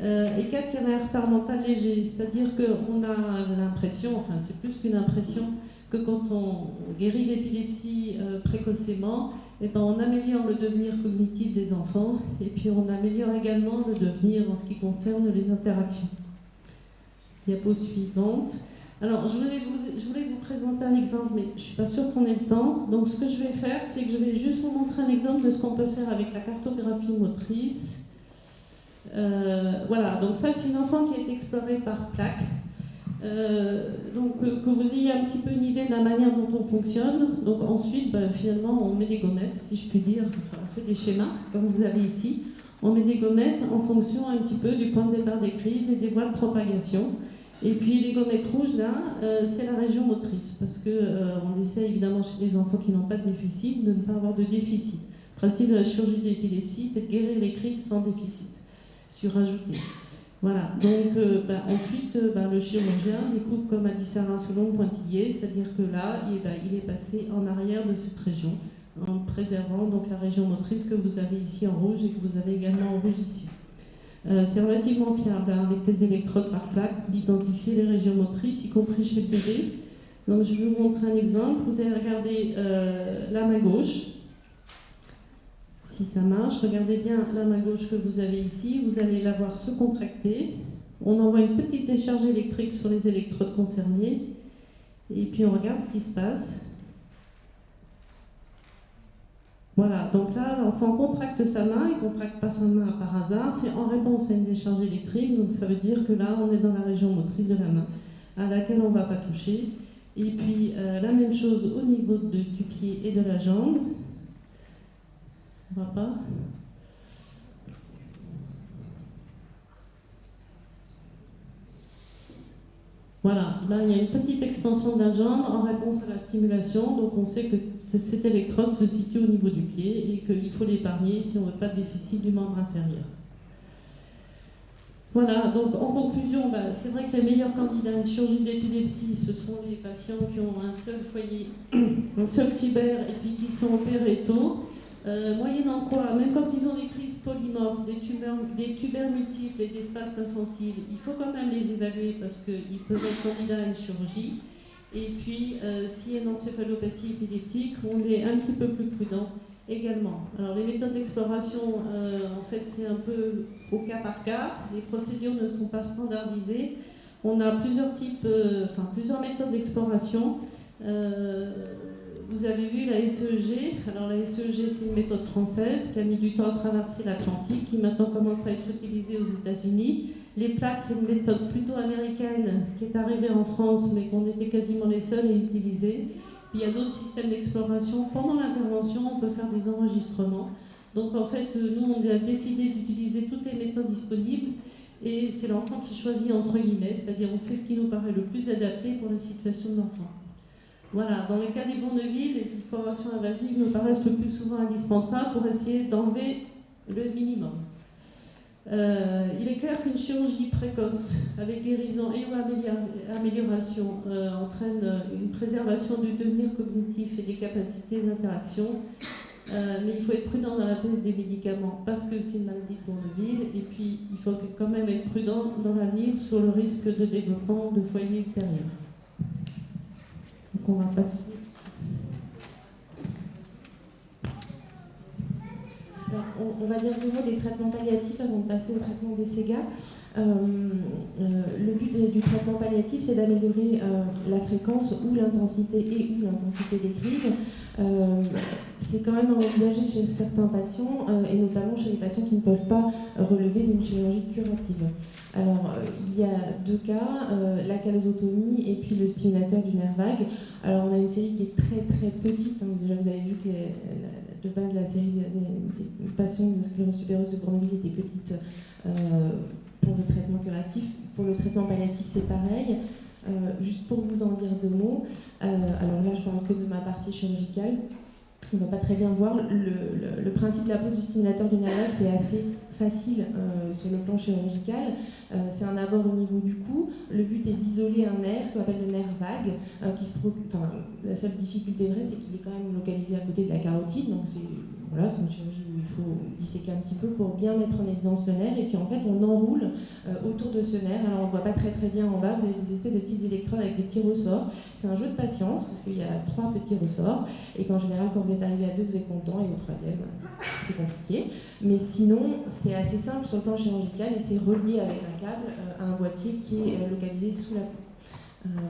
et 4 qui avaient un retard mental léger. C'est-à-dire qu'on a l'impression, enfin c'est plus qu'une impression, que quand on guérit l'épilepsie précocement, on améliore le devenir cognitif des enfants et puis on améliore également le devenir en ce qui concerne les interactions. Diapo suivante. Alors, je voulais vous présenter un exemple, mais je ne suis pas sûre qu'on ait le temps. Donc, ce que je vais faire, c'est que je vais juste vous montrer un exemple de ce qu'on peut faire avec la cartographie motrice. Voilà, donc ça, c'est une enfant qui a été explorée par plaque. Donc que vous ayez un petit peu une idée de la manière dont on fonctionne. Donc ensuite, finalement, on met des gommettes, si je puis dire, enfin, on fait des schémas, comme vous avez ici. On met des gommettes en fonction un petit peu du point de départ des crises et des voies de propagation. Et puis les gommettes rouges, là, c'est la région motrice, parce qu'on essaie évidemment chez les enfants qui n'ont pas de déficit, de ne pas avoir de déficit. Le principe de la chirurgie de l'épilepsie, c'est de guérir les crises sans déficit, surajouté. Voilà, donc ensuite, le chirurgien découpe, comme a dit Sarah, selon le pointillé, c'est-à-dire que là, il est passé en arrière de cette région, en préservant donc la région motrice que vous avez ici en rouge et que vous avez également en rouge ici. C'est relativement fiable avec des électrodes par plaque d'identifier les régions motrices, y compris chez le bébé. Donc je vais vous montrer un exemple. Vous allez regarder la main gauche. Si ça marche, regardez bien la main gauche que vous avez ici. Vous allez la voir se contracter. On envoie une petite décharge électrique sur les électrodes concernées. Et puis on regarde ce qui se passe. Voilà, donc là, l'enfant contracte sa main, il ne contracte pas sa main par hasard, c'est en réponse à une décharge électrique, donc ça veut dire que là, on est dans la région motrice de la main, à laquelle on ne va pas toucher. Et puis, la même chose au niveau du pied et de la jambe. On ne va pas. Voilà, là il y a une petite extension de la jambe en réponse à la stimulation, donc on sait que cette électrode se situe au niveau du pied et qu'il faut l'épargner si on ne veut pas de déficit du membre inférieur. Voilà, donc en conclusion, c'est vrai que les meilleurs candidats à une chirurgie d'épilepsie, ce sont les patients qui ont un seul foyer, un seul tubère et puis qui sont opérés tôt. Moyennant quoi, même quand ils ont des crises polymorphes, des tubères multiples et des spasmes infantiles, il faut quand même les évaluer parce qu'ils peuvent être candidats à une chirurgie. Et puis, s'il y a une encéphalopathie épileptique, on est un petit peu plus prudent également. Alors, les méthodes d'exploration, en fait, c'est un peu au cas par cas. Les procédures ne sont pas standardisées. On a plusieurs types, plusieurs méthodes d'exploration. Vous avez vu la SEEG. Alors la SEEG, c'est une méthode française qui a mis du temps à traverser l'Atlantique, qui maintenant commence à être utilisée aux États-Unis. Les plaques, une méthode plutôt américaine qui est arrivée en France, mais qu'on était quasiment les seuls à utiliser. Puis il y a d'autres systèmes d'exploration. Pendant l'intervention, on peut faire des enregistrements. Donc en fait, nous, on a décidé d'utiliser toutes les méthodes disponibles et c'est l'enfant qui choisit entre guillemets, c'est-à-dire on fait ce qui nous paraît le plus adapté pour la situation de l'enfant. Voilà, dans les cas des Bourneville, les explorations invasives nous paraissent le plus souvent indispensables pour essayer d'enlever le minimum. Il est clair qu'une chirurgie précoce avec guérison et ou amélioration entraîne une préservation du devenir cognitif et des capacités d'interaction. Mais il faut être prudent dans la prise des médicaments parce que c'est une maladie de Bourneville et puis il faut quand même être prudent dans l'avenir sur le risque de développement de foyers ultérieurs. Donc on va passer. Alors, on va dire deux mots des traitements palliatifs avant de passer au traitement des SEGA. Le but du traitement palliatif, c'est d'améliorer la fréquence ou l'intensité des crises. C'est quand même envisagé chez certains patients, et notamment chez les patients qui ne peuvent pas relever d'une chirurgie curative. Alors, il y a deux cas, la callosotomie et puis le stimulateur du nerf vague. Alors, on a une série qui est très très petite. Déjà, vous avez vu que de base, la série des patients de sclérose supérieuse de Bourneville était petite pour le traitement curatif. Pour le traitement palliatif, c'est pareil. Juste pour vous en dire deux mots, alors là, je parle que de ma partie chirurgicale. On ne va pas très bien voir. Le principe de la pose du stimulateur du nerf vague, c'est assez facile sur le plan chirurgical. C'est un abord au niveau du cou. Le but est d'isoler un nerf qu'on appelle le nerf vague. La seule difficulté vraie, c'est qu'il est quand même localisé à côté de la carotide. Donc c'est une chirurgie où il faut disséquer un petit peu pour bien mettre en évidence le nerf. Et puis en fait, on enroule autour de ce nerf. Alors on ne voit pas très très bien en bas. Vous avez des espèces de petites électrodes avec des petits ressorts. C'est un jeu de patience parce qu'il y a 3 petits ressorts. Et qu'en général, quand vous êtes arrivé à 2, vous êtes content. Et au 3e, c'est compliqué. Mais sinon, c'est assez simple sur le plan chirurgical et c'est relié avec un câble à un boîtier qui est localisé sous la peau.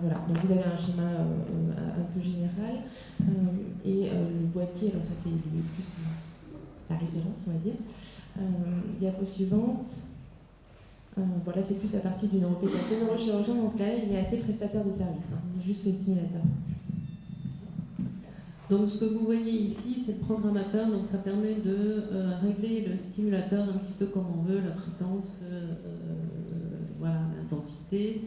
Voilà, donc vous avez un schéma un peu général et le boîtier, alors ça c'est plus la référence on va dire. Diapo suivante. Voilà, c'est plus la partie du neuropédiatre. Le neurochirurgien dans ce cas-là, il est assez prestataire de service, il est juste le stimulateur. Donc ce que vous voyez ici, c'est le programmateur, donc ça permet de régler le stimulateur un petit peu comme on veut, la fréquence, l'intensité,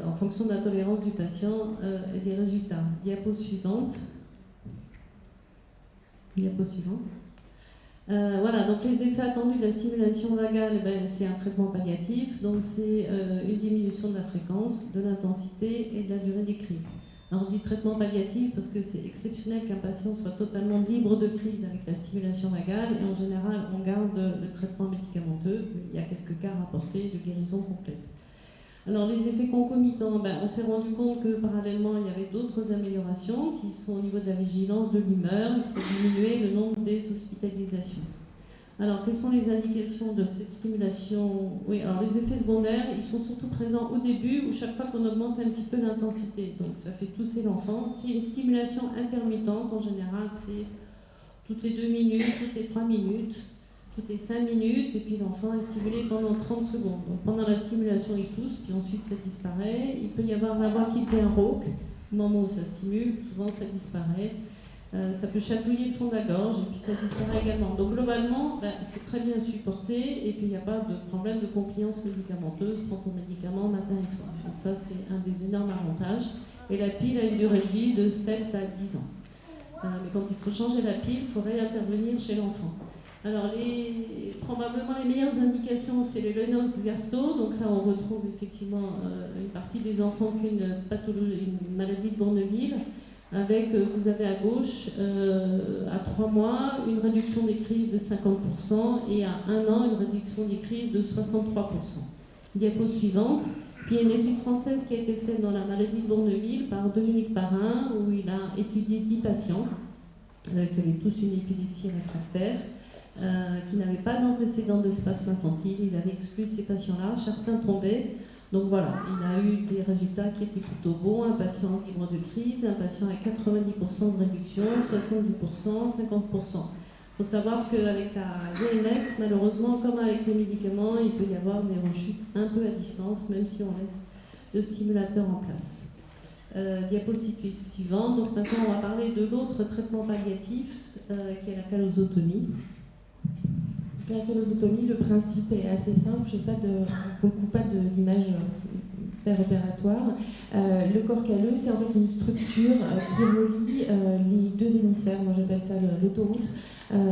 en fonction de la tolérance du patient et des résultats. Diapo suivante. Donc les effets attendus de la stimulation vagale, c'est un traitement palliatif, donc c'est une diminution de la fréquence, de l'intensité et de la durée des crises. Alors je dis traitement palliatif parce que c'est exceptionnel qu'un patient soit totalement libre de crise avec la stimulation vagale et en général on garde le traitement médicamenteux, il y a quelques cas rapportés de guérison complète. Alors les effets concomitants, on s'est rendu compte que parallèlement il y avait d'autres améliorations qui sont au niveau de la vigilance, de l'humeur, et que ça diminuait le nombre des hospitalisations. Alors, quelles sont les indications de cette stimulation? Oui, alors les effets secondaires, ils sont surtout présents au début, où chaque fois qu'on augmente un petit peu l'intensité. Donc, ça fait tousser l'enfant. C'est une stimulation intermittente, en général, c'est toutes les 2 minutes, toutes les 3 minutes, toutes les 5 minutes, et puis l'enfant est stimulé pendant 30 secondes. Donc, pendant la stimulation, il tousse, puis ensuite ça disparaît. Il peut y avoir la voix qui fait un rauque, au moment où ça stimule, souvent ça disparaît. Ça peut chatouiller le fond de la gorge et puis ça disparaît également. Donc globalement, c'est très bien supporté et puis il n'y a pas de problème de compliance médicamenteuse quant aux médicaments matin et soir. Donc ça, c'est un des énormes avantages. Et la pile a une durée de vie de 7 à 10 ans. Mais quand il faut changer la pile, il faut réintervenir chez l'enfant. Alors, probablement les meilleures indications, c'est les Lennox-Gastaut. Donc là, on retrouve effectivement une partie des enfants qui ont une maladie de Bourneville. Avec, vous avez à gauche, à 3 mois, une réduction des crises de 50% et à 1 an, une réduction des crises de 63%. Diapo suivante. Puis il y a une étude française qui a été faite dans la maladie de Bourneville par Dominique Parrain, où il a étudié 10 patients qui avaient tous une épilepsie réfractaire, qui n'avaient pas d'antécédent de spasme infantile. Ils avaient exclu ces patients-là. Certains tombaient. Donc voilà, il a eu des résultats qui étaient plutôt bons, un patient libre de crise, un patient à 90% de réduction, 70%, 50%. Il faut savoir qu'avec la VNS, malheureusement, comme avec les médicaments, il peut y avoir des rechutes un peu à distance, même si on laisse le stimulateur en place. Diapositive suivante. Donc maintenant, on va parler de l'autre traitement palliatif, qui est la calosotomie. La calosotomie, le principe est assez simple. Je n'ai pas beaucoup pas d'image opératoire. Le corps calleux, c'est en fait une structure qui relie les deux hémisphères. Moi, j'appelle ça l'autoroute.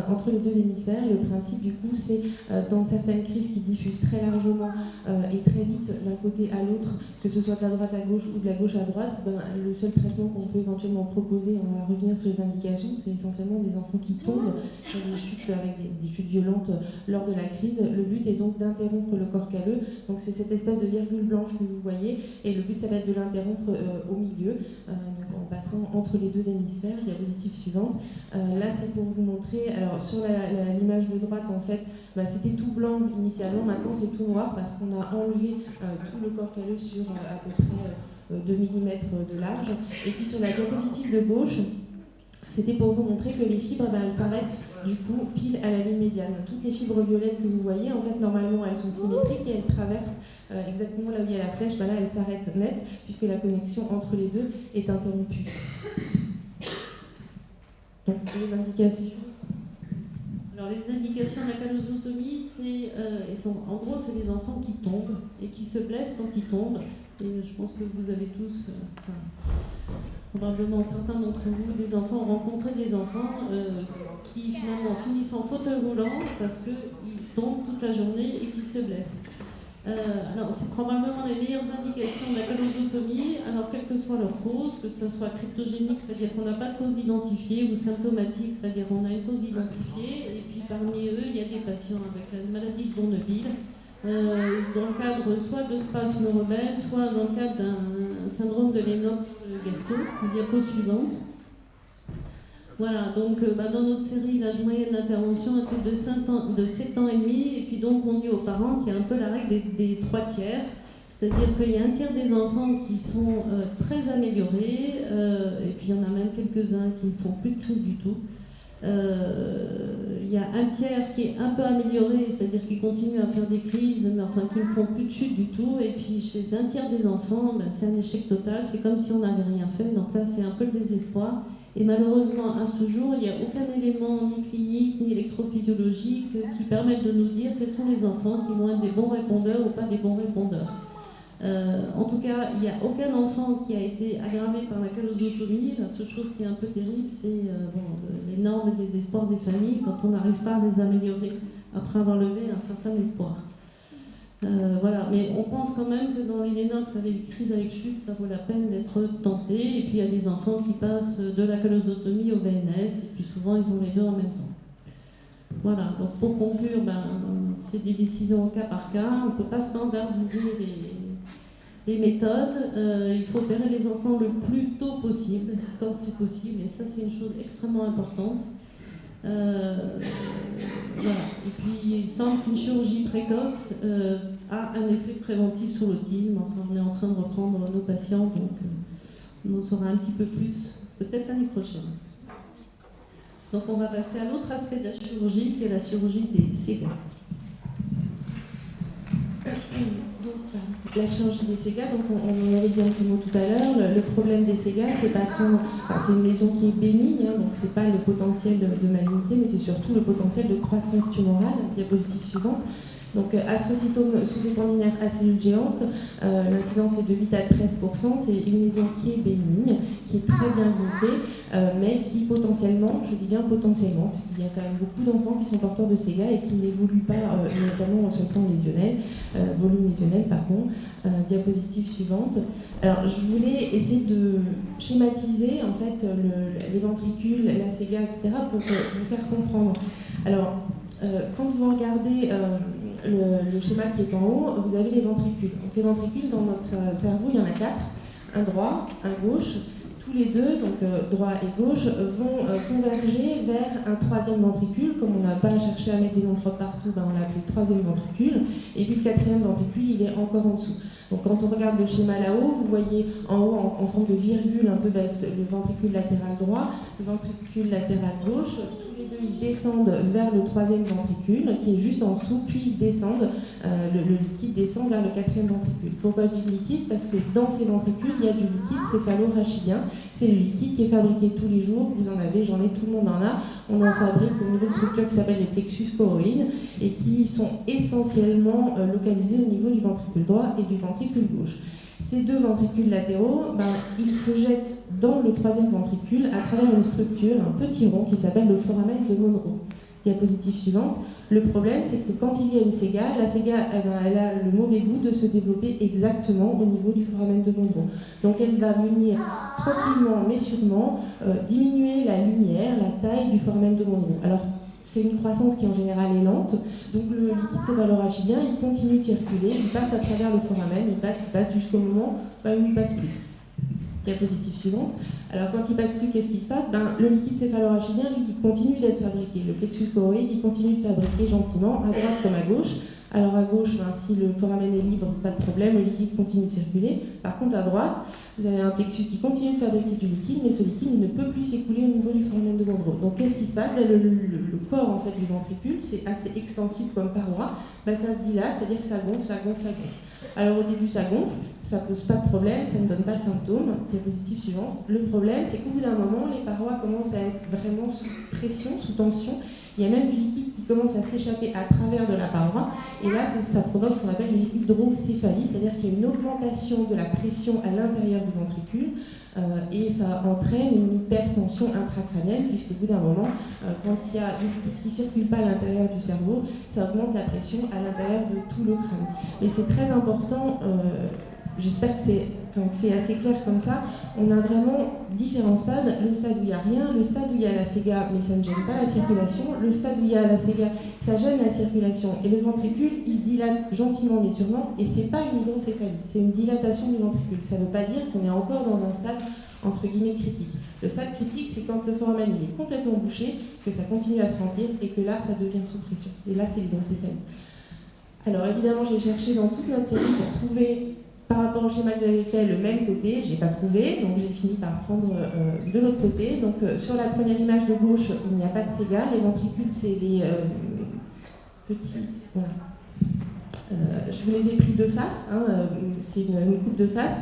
Entre les deux hémisphères. Le principe, du coup, c'est dans certaines crises qui diffusent très largement et très vite d'un côté à l'autre, que ce soit de la droite à gauche ou de la gauche à droite, le seul traitement qu'on peut éventuellement proposer, on va revenir sur les indications, c'est essentiellement des enfants qui tombent sur des chutes avec des chutes violentes lors de la crise. Le but est donc d'interrompre le corps calleux. Donc c'est cette espèce de virgule blanche que vous voyez, et le but, ça va être de l'interrompre au milieu, donc en passant entre les deux hémisphères. Diapositive suivante. Là, c'est pour vous montrer. Alors sur l'image de droite, en fait, c'était tout blanc initialement, maintenant c'est tout noir parce qu'on a enlevé tout le corps calleux sur à peu près 2 mm de large. Et puis sur la diapositive de gauche, c'était pour vous montrer que les fibres, elles s'arrêtent du coup pile à la ligne médiane. Toutes les fibres violettes que vous voyez, en fait, normalement, elles sont symétriques et elles traversent exactement là où il y a la flèche. Là, elles s'arrêtent net puisque la connexion entre les deux est interrompue. Donc les indications. Alors les indications de la calosotomie, en gros, c'est des enfants qui tombent et qui se blessent quand ils tombent. Et je pense que vous avez tous, probablement certains d'entre vous, des enfants, ont rencontré des enfants qui finalement finissent en fauteuil roulant parce qu'ils tombent toute la journée et qu'ils se blessent. Alors, c'est probablement les meilleures indications de la calosotomie, alors quelle que soit leur cause, que ce soit cryptogénique, c'est-à-dire qu'on n'a pas de cause identifiée, ou symptomatique, c'est-à-dire qu'on a une cause identifiée, et puis parmi eux, il y a des patients avec la maladie de Bourneville, dans le cadre soit de spasme rebelle, soit dans le cadre d'un syndrome de Lennox-Gastaut. Diapo suivante. Voilà, donc dans notre série, l'âge moyen d'intervention était de 7 ans et demi, et puis donc on dit aux parents qu'il y a un peu la règle des 3 tiers, c'est-à-dire qu'il y a un tiers des enfants qui sont très améliorés, et puis il y en a même quelques-uns qui ne font plus de crise du tout. Il y a un tiers qui est un peu amélioré, c'est-à-dire qui continue à faire des crises, mais enfin qui ne font plus de chute du tout, et puis chez un tiers des enfants, c'est un échec total, c'est comme si on n'avait rien fait, donc là c'est un peu le désespoir. Et malheureusement, à ce jour, il n'y a aucun élément ni clinique ni électrophysiologique qui permette de nous dire quels sont les enfants qui vont être des bons répondeurs ou pas des bons répondeurs. En tout cas, il n'y a aucun enfant qui a été aggravé par la calosotomie. La seule chose qui est un peu terrible, c'est l'énorme désespoir des familles quand on n'arrive pas à les améliorer après avoir levé un certain espoir. Voilà, mais on pense quand même que dans les Lennox avec crise avec chute, ça vaut la peine d'être tenté. Et puis il y a des enfants qui passent de la calosotomie au VNS, et puis souvent ils ont les deux en même temps. Voilà, donc pour conclure, c'est des décisions au cas par cas. On ne peut pas standardiser les méthodes. Il faut opérer les enfants le plus tôt possible, quand c'est possible, et ça c'est une chose extrêmement importante. Voilà. Et puis il semble qu'une chirurgie précoce a un effet préventif sur l'autisme. Enfin, on est en train de reprendre nos patients, donc on en saura un petit peu plus peut-être l'année prochaine. Donc on va passer à l'autre aspect de la chirurgie, qui est la chirurgie des SEGA. La chirurgie des SEGA, donc on en avait dit un petit mot tout à l'heure. Le problème des SEGA, c'est pas tant, c'est une lésion qui est bénigne, donc c'est pas le potentiel de malignité, mais c'est surtout le potentiel de croissance tumorale. Diapositive suivante. Donc astrocytome sous-épandinaire à cellules géantes, l'incidence est de 8 à 13%. C'est une lésion qui est bénigne, qui est très bien limitée, mais qui potentiellement, je dis bien potentiellement, puisqu'il y a quand même beaucoup d'enfants qui sont porteurs de SEGA et qui n'évoluent pas, notamment sur le plan lésionnel, volume lésionnel, pardon. Diapositive suivante. Alors je voulais essayer de schématiser en fait les ventricules, la SEGA, etc. pour vous faire comprendre. Alors quand vous regardez le schéma qui est en haut, vous avez les ventricules. Donc les ventricules, dans notre cerveau, il y en a 4. Un droit, un gauche, tous les deux, donc droit et gauche, vont converger vers un troisième ventricule. Comme on n'a pas cherché à mettre des noms de frotte partout, ben on l'a appelé le troisième ventricule. Et puis le quatrième ventricule, il est encore en dessous. Donc quand on regarde le schéma là-haut, vous voyez en haut, en forme de virgule, un peu le ventricule latéral droit, le ventricule latéral gauche. Tous les deux, ils descendent vers le troisième ventricule, qui est juste en dessous, puis ils descendent, le liquide descend vers le quatrième ventricule. Pourquoi je dis liquide? Parce que dans ces ventricules, il y a du liquide céphalo-rachidien. C'est le liquide qui est fabriqué tous les jours. Vous en avez, j'en ai, tout le monde en a. On en fabrique une nouvelle structure qui s'appelle les plexus choroïdes et qui sont essentiellement localisés au niveau du ventricule droit et du ventricule gauche. Ces deux ventricules latéraux, ils se jettent dans le troisième ventricule à travers une structure, un petit rond qui s'appelle le foramen de Monro. Diapositive suivante. Le problème, c'est que quand il y a une séga, la séga, elle a le mauvais goût de se développer exactement au niveau du foramen de Monro. Donc elle va venir tranquillement mais sûrement diminuer la lumière, la taille du foramen de Monro. Alors c'est une croissance qui en général est lente, donc le liquide céphalo-rachidien, il continue de circuler, il passe à travers le foramen, il passe jusqu'au moment où il passe plus. Diapositive suivante. Alors quand il passe plus, qu'est-ce qui se passe? Le liquide céphalo-rachidien, lui, il continue d'être fabriqué. Le plexus choroïde, il continue de fabriquer gentiment, à droite comme à gauche. Alors à gauche, si le foramen est libre, pas de problème, le liquide continue de circuler. Par contre, à droite, vous avez un plexus qui continue de fabriquer du liquide, mais ce liquide il ne peut plus s'écouler au niveau du foramen de Monro. Donc qu'est-ce qui se passe? Le corps en fait, du ventricule, c'est assez extensible comme paroi, ça se dilate, c'est-à-dire que ça gonfle, ça gonfle, ça gonfle. Alors au début ça gonfle, ça pose pas de problème, ça ne donne pas de symptômes. Diapositive suivante. Le problème, c'est qu'au bout d'un moment, les parois commencent à être vraiment sous pression, sous tension. Il y a même du liquide qui commence à s'échapper à travers de la paroi. Et là, ça provoque ce qu'on appelle une hydrocéphalie, c'est-à-dire qu'il y a une augmentation de la pression à l'intérieur du ventricule et ça entraîne une hypertension intracrânienne, puisqu'au bout d'un moment, quand il y a du liquide qui ne circule pas à l'intérieur du cerveau, ça augmente la pression à l'intérieur de tout le crâne. Et c'est très important, j'espère que c'est assez clair comme ça. On a vraiment différents stades. Le stade où il n'y a rien, le stade où il y a la séga, mais ça ne gêne pas la circulation. Le stade où il y a la séga, ça gêne la circulation. Et le ventricule, il se dilate gentiment mais sûrement. Et ce n'est pas une hydrocéphalie, c'est une dilatation du ventricule. Ça ne veut pas dire qu'on est encore dans un stade entre guillemets critique. Le stade critique, c'est quand le foramen il est complètement bouché, que ça continue à se remplir et que là, ça devient sous pression. Et là, c'est l'hydrocéphalie. Alors évidemment, j'ai cherché dans toute notre série pour trouver, par rapport au schéma que j'avais fait, le même côté. J'ai pas trouvé, donc j'ai fini par prendre de l'autre côté. Donc sur la première image de gauche, il n'y a pas de séga. Les ventricules, c'est les petits. Voilà. Je vous les ai pris de face. C'est une coupe de face.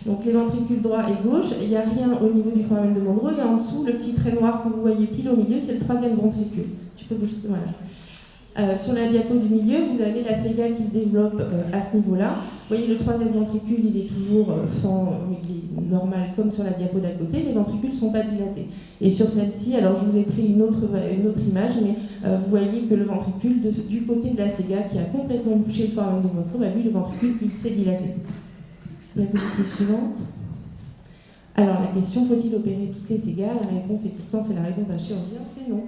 Donc les ventricules droit et gauche, il n'y a rien au niveau du foramen de Monro. Et en dessous, le petit trait noir que vous voyez pile au milieu, c'est le troisième ventricule. Tu peux bouger. Voilà. Sur la diapo du milieu, vous avez la séga qui se développe à ce niveau-là. Vous voyez, le troisième ventricule, il est toujours il est normal comme sur la diapo d'à côté. Les ventricules ne sont pas dilatés. Et sur celle-ci, alors je vous ai pris une autre image, mais vous voyez que le ventricule, du côté de la séga, qui a complètement bouché le foramen de Monro, lui, le ventricule, il s'est dilaté. Diapositive suivante. Alors la question, faut-il opérer toutes les ségas? La réponse, et pourtant c'est la réponse d'un chirurgien, c'est non.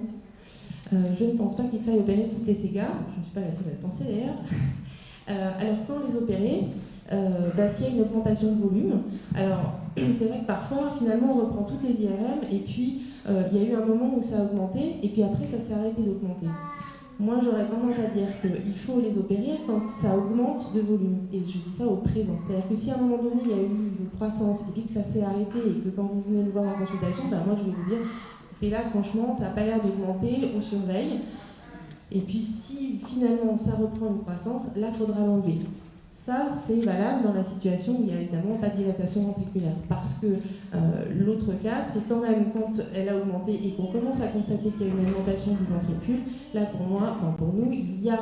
Je ne pense pas qu'il faille opérer toutes les ségas, je ne suis pas la seule à le penser d'ailleurs. Alors quand les opérer, s'il y a une augmentation de volume, alors c'est vrai que parfois finalement on reprend toutes les IRM et puis il y a eu un moment où ça a augmenté et puis après ça s'est arrêté d'augmenter. Moi j'aurais tendance à dire qu'il faut les opérer quand ça augmente de volume, et je dis ça au présent. C'est-à-dire que si à un moment donné il y a eu une croissance et puis que ça s'est arrêté et que quand vous venez me voir en consultation, moi je vais vous dire et là, franchement, ça n'a pas l'air d'augmenter, on surveille. Et puis, si finalement ça reprend une croissance, là, il faudra l'enlever. Ça, c'est valable dans la situation où il n'y a évidemment pas de dilatation ventriculaire. Parce que l'autre cas, c'est quand même quand elle a augmenté et qu'on commence à constater qu'il y a une augmentation du ventricule, là, pour nous, il y a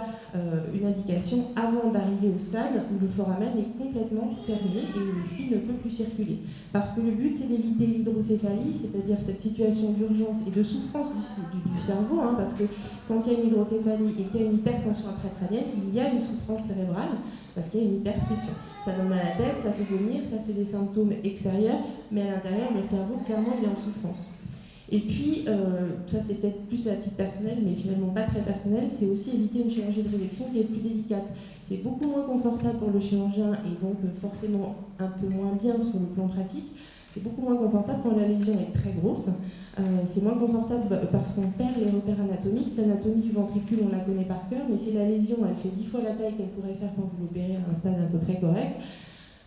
une indication avant d'arriver au stade où le foramen est complètement fermé et où le liquide ne peut plus circuler. Parce que le but, c'est d'éviter l'hydrocéphalie, c'est-à-dire cette situation d'urgence et de souffrance du cerveau, parce que quand il y a une hydrocéphalie et qu'il y a une hypertension intracrânienne, il y a une souffrance cérébrale, parce qu'il y a une hyperpression. Ça donne mal à la tête, ça fait vomir, ça c'est des symptômes extérieurs, mais à l'intérieur, le cerveau, clairement, il est en souffrance. Et puis, ça c'est peut-être plus à titre personnel, mais finalement pas très personnel, c'est aussi éviter une chirurgie de résection qui est plus délicate. C'est beaucoup moins confortable pour le chirurgien et donc forcément un peu moins bien sur le plan pratique. C'est beaucoup moins confortable quand la lésion est très grosse. C'est moins confortable parce qu'on perd les repères anatomiques. L'anatomie du ventricule, on la connaît par cœur, mais si la lésion elle fait 10 fois la taille qu'elle pourrait faire quand vous l'opérez à un stade à peu près correct,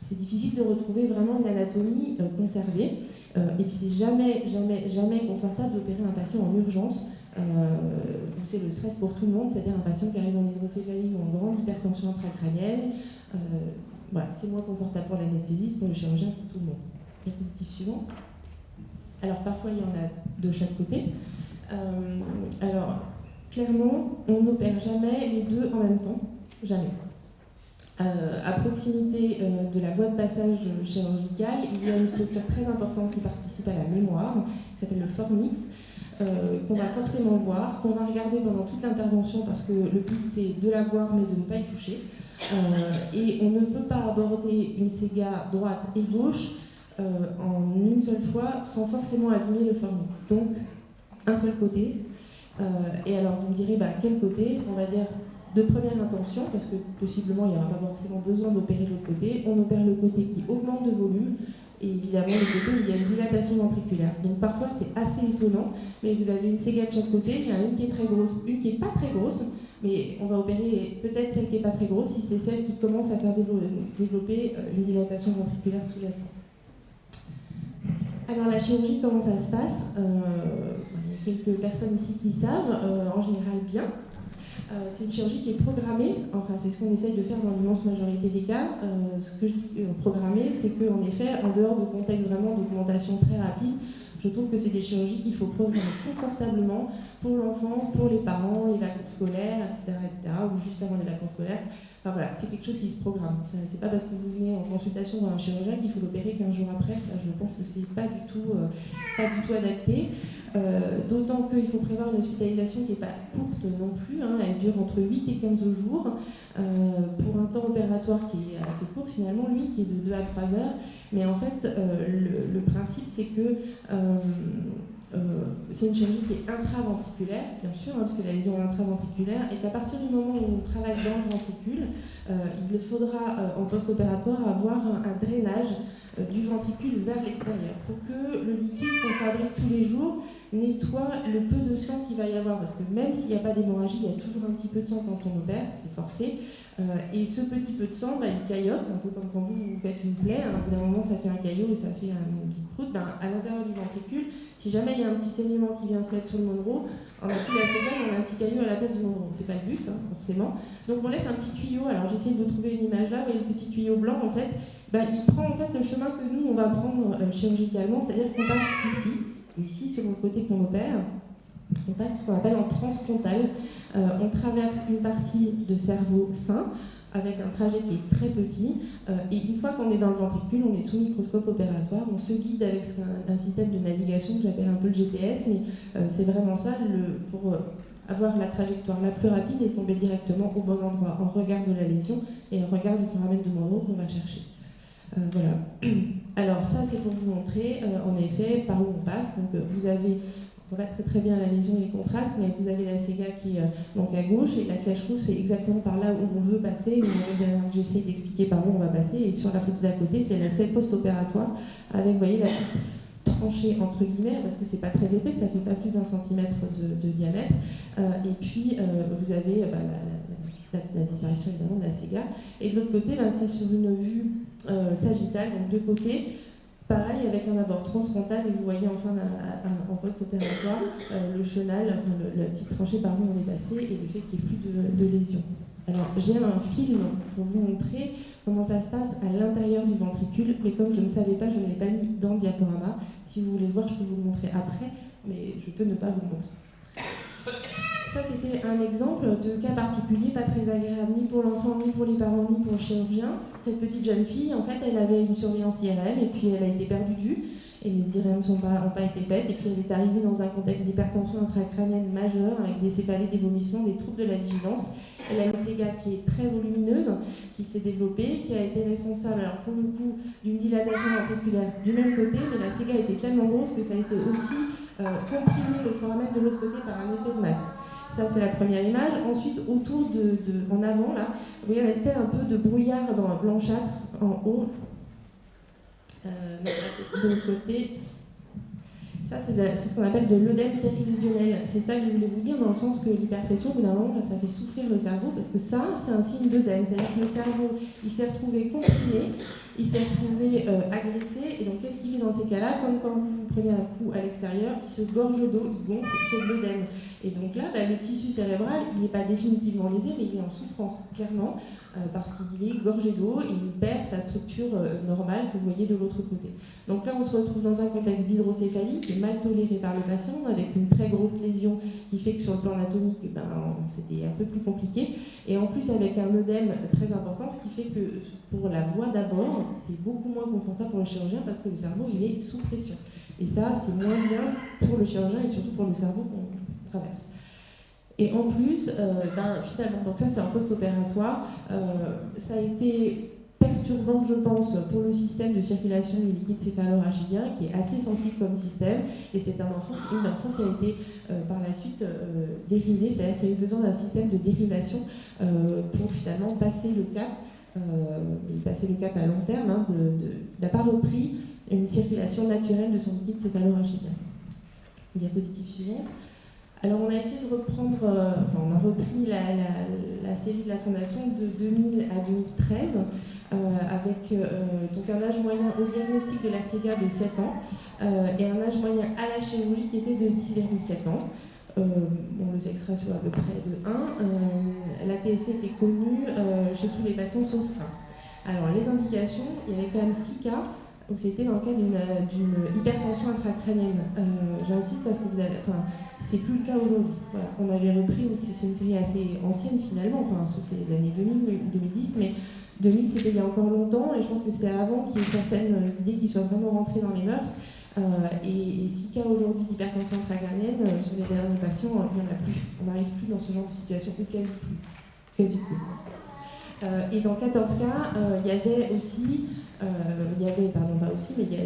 c'est difficile de retrouver vraiment une anatomie conservée. Et puis c'est jamais confortable d'opérer un patient en urgence, où c'est le stress pour tout le monde, c'est-à-dire un patient qui arrive en hydrocéphalie ou en grande hypertension intracrânienne. Voilà, c'est moins confortable pour l'anesthésiste, pour le chirurgien, pour tout le monde. Diapositive suivante. Alors parfois il y en a de chaque côté. Alors clairement, on n'opère jamais les deux en même temps, jamais. À proximité de la voie de passage chirurgicale, il y a une structure très importante qui participe à la mémoire, qui s'appelle le fornix, qu'on va forcément voir, qu'on va regarder pendant toute l'intervention parce que le but c'est de la voir mais de ne pas y toucher. Et on ne peut pas aborder une séga droite et gauche en une seule fois sans forcément abîmer le fornix. Donc un seul côté. Et alors vous me direz quel côté? On va dire de première intention, parce que possiblement il n'y aura pas forcément besoin d'opérer l'autre côté. On opère le côté qui augmente de volume, et évidemment le côté où il y a une dilatation ventriculaire. Donc parfois c'est assez étonnant, mais vous avez une séga de chaque côté, il y en a une qui est très grosse, une qui n'est pas très grosse, mais on va opérer peut-être celle qui n'est pas très grosse si c'est celle qui commence à faire développer une dilatation ventriculaire sous-jacente. Alors la chirurgie, comment ça se passe? Il y a quelques personnes ici qui savent, en général bien. C'est une chirurgie qui est programmée, enfin c'est ce qu'on essaye de faire dans l'immense majorité des cas. Ce que je dis programmée, c'est qu'en effet, en dehors de contexte vraiment d'augmentation très rapide, je trouve que c'est des chirurgies qu'il faut programmer confortablement pour l'enfant, pour les parents, les vacances scolaires, etc., ou juste avant les vacances scolaires. Enfin voilà, c'est quelque chose qui se programme. C'est pas parce que vous venez en consultation dans un chirurgien qu'il faut l'opérer 15 jours après. Ça, je pense que c'est pas du tout adapté. D'autant qu'il faut prévoir une hospitalisation qui n'est pas courte non plus. Elle dure entre 8 et 15 jours pour un temps opératoire qui est assez court finalement, lui, qui est de 2 à 3 heures. Mais en fait, le principe, c'est que c'est une chirurgie qui est intraventriculaire, bien sûr, parce que la lésion est intraventriculaire, et qu'à partir du moment où on travaille dans le ventricule, il faudra en post-opératoire avoir un drainage du ventricule vers l'extérieur pour que le liquide qu'on fabrique tous les jours nettoie le peu de sang qu'il va y avoir, parce que même s'il n'y a pas d'hémorragie, il y a toujours un petit peu de sang quand on opère, c'est forcé, et ce petit peu de sang, il caillote, un peu comme quand vous faites une plaie, à un moment ça fait un caillot et ça fait une petite croûte, à l'intérieur du ventricule, si jamais il y a un petit saignement qui vient se mettre sur le Monroe, on n'a plus la séquelle, on a un petit caillot à la place du Monroe, c'est pas le but, forcément. Donc on laisse un petit tuyau, alors j'essaie de vous trouver une image là, vous voyez le petit tuyau blanc en fait, il prend en fait le chemin que nous on va prendre chirurgicalement, c'est-à-dire qu'on passe ici sur le côté qu'on opère, on passe ce qu'on appelle en transfrontal. On traverse une partie de cerveau sain avec un trajet qui est très petit, et une fois qu'on est dans le ventricule, on est sous microscope opératoire, on se guide avec un système de navigation que j'appelle un peu le GPS, mais c'est vraiment ça, pour avoir la trajectoire la plus rapide et tomber directement au bon endroit, en regard de la lésion et en regard du foramen de Monroe qu'on va chercher. Voilà. Alors ça c'est pour vous montrer en effet par où on passe. Donc vous avez, on voit très bien la lésion et les contrastes, mais vous avez la séga qui est donc à gauche et la flèche rouge c'est exactement par là où on veut passer. J'essaie d'expliquer par où on va passer, et sur la photo d'à côté c'est l'aspect post-opératoire avec, vous voyez, la petite tranchée entre guillemets, parce que c'est pas très épais, ça fait pas plus d'1 centimètre de diamètre, et puis vous avez la disparition évidemment de la séga, et de l'autre côté c'est sur une vue sagittale, donc de côté. Pareil, avec un abord transfrontal, et vous voyez enfin en post-opératoire le chenal, la petite tranchée par où on est passé, et le fait qu'il n'y ait plus de lésions. Alors, j'ai un film pour vous montrer comment ça se passe à l'intérieur du ventricule, mais comme je ne savais pas, je ne l'ai pas mis dans le diaporama. Si vous voulez le voir, je peux vous le montrer après, mais je peux ne pas vous le montrer. Ça, c'était un exemple de cas particulier, pas très agréable ni pour l'enfant, ni pour les parents, ni pour le chirurgien. Cette petite jeune fille, en fait, elle avait une surveillance IRM et puis elle a été perdue de vue. Et les IRM n'ont pas été faites. Et puis elle est arrivée dans un contexte d'hypertension intracrânienne majeure avec des céphalées, des vomissements, des troubles de la vigilance. Elle a une séga qui est très volumineuse, qui s'est développée, qui a été responsable, alors pour le coup, d'une dilatation ventriculaire du même côté, mais la séga était tellement grosse que ça a été aussi comprimé le foramen de l'autre côté par un effet de masse. Ça, c'est la première image. Ensuite, autour en avant, là, vous voyez un espèce un peu de brouillard blanchâtre en haut. De l'autre côté, ça c'est ce qu'on appelle de l'œdème périlisionnel. C'est ça que je voulais vous dire, dans le sens que l'hyperpression, au bout d'un moment, ça fait souffrir le cerveau, parce que ça, c'est un signe d'œdème. C'est-à-dire que le cerveau, il s'est retrouvé comprimé, il s'est retrouvé agressé, et donc qu'est-ce qu'il fait dans ces cas-là? Comme quand vous prenez un coup à l'extérieur, il se gorge d'eau, il gonfle, il fait de l'œdème. Et donc là, le tissu cérébral, il n'est pas définitivement lésé, mais il est en souffrance, clairement, parce qu'il est gorgé d'eau et il perd sa structure normale que vous voyez de l'autre côté. Donc là, on se retrouve dans un contexte d'hydrocéphalie qui est mal toléré par le patient, avec une très grosse lésion qui fait que sur le plan anatomique, c'était un peu plus compliqué. Et en plus, avec un œdème très important, ce qui fait que pour la voix d'abord, c'est beaucoup moins confortable pour le chirurgien parce que le cerveau, il est sous pression. Et ça, c'est moins bien pour le chirurgien et surtout pour le cerveau qu'on traverse. Et en plus, finalement, donc ça c'est un post-opératoire, ça a été perturbant, je pense, pour le système de circulation du liquide céphalorachidien, qui est assez sensible comme système, et c'est une enfant qui a été par la suite dérivée, c'est-à-dire qu'il y a eu besoin d'un système de dérivation pour finalement passer le cap à long terme, n'a pas repris une circulation naturelle de son liquide céphalorachidien. Diapositive suivante. Alors on a essayé de reprendre, on a repris la série de la Fondation de 2000 à 2013 avec donc un âge moyen au diagnostic de la SEGA de 7 ans et un âge moyen à la chirurgie qui était de 10,7 ans. Le sexe ratio à peu près de 1. La TSC était connue chez tous les patients sauf 1. Alors les indications, il y avait quand même 6 cas. Donc c'était dans le cadre d'une hypertension intracrânienne. J'insiste parce que c'est plus le cas aujourd'hui. Voilà. On avait repris, c'est une série assez ancienne finalement, sauf les années 2000, 2010, mais 2000 c'était il y a encore longtemps, et je pense que c'était avant qu'il y ait certaines idées qui soient vraiment rentrées dans les mœurs. Et 6 cas aujourd'hui d'hypertension intracrânienne, sur les derniers patients, il n'y en a plus. On n'arrive plus dans ce genre de situation, ou quasi plus. Et dans 14 cas, il y avait aussi,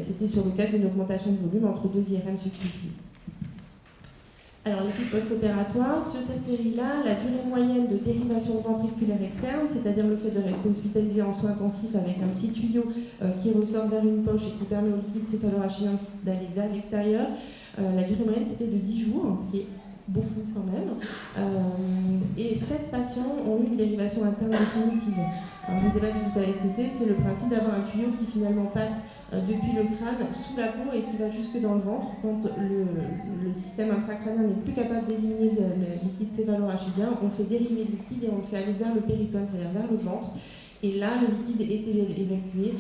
c'était sur le cadre d'une augmentation de volume entre 2 IRM successifs. Alors les suites post-opératoires, sur cette série-là, la durée moyenne de dérivation ventriculaire externe, c'est-à-dire le fait de rester hospitalisé en soins intensifs avec un petit tuyau qui ressort vers une poche et qui permet au liquide céphalorachidien d'aller vers l'extérieur, la durée moyenne c'était de 10 jours, ce qui est beaucoup quand même, et 7 patients ont eu une dérivation interne définitive. Alors, je ne sais pas si vous savez ce que c'est le principe d'avoir un tuyau qui finalement passe depuis le crâne sous la peau et qui va jusque dans le ventre quand le système intracrânien n'est plus capable d'éliminer le liquide céphalorachidien. On fait dériver le liquide et on le fait aller vers le péritone, c'est-à-dire vers le ventre, et là le liquide est évacué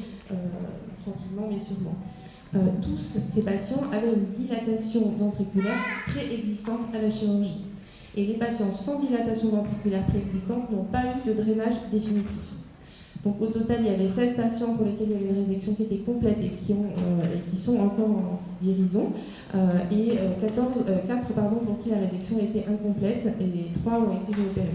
tranquillement mais sûrement. Tous ces patients avaient une dilatation ventriculaire préexistante à la chirurgie. Et les patients sans dilatation ventriculaire préexistante n'ont pas eu de drainage définitif. Donc au total, il y avait 16 patients pour lesquels il y avait une résection qui était complète et qui sont encore en guérison, et 4 pour qui la résection était incomplète, et 3 ont été réopérés.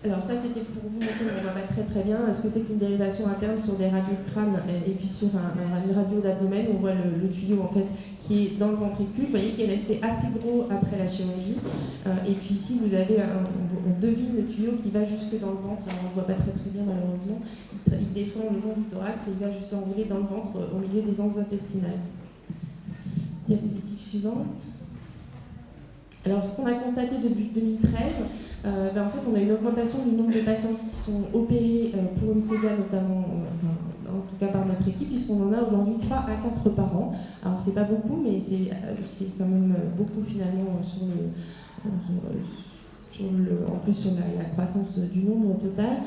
Alors ça c'était pour vous montrer, on voit pas très bien ce que c'est qu'une dérivation interne sur des radios de crâne et puis sur une radio d'abdomen. On voit le tuyau en fait qui est dans le ventricule, vous voyez qu'il est resté assez gros après la chirurgie, et puis ici vous avez on devine le tuyau qui va jusque dans le ventre. Alors on ne voit pas très bien malheureusement, il descend le long du thorax et il va juste s'enrouler dans le ventre au milieu des anses intestinales. Diapositive suivante. Alors, ce qu'on a constaté depuis 2013, en fait, on a une augmentation du nombre de patients qui sont opérés pour une SEGA, notamment, en tout cas par notre équipe, puisqu'on en a aujourd'hui 3 à 4 par an. Alors, c'est pas beaucoup, mais c'est quand même beaucoup finalement en plus sur la croissance du nombre total.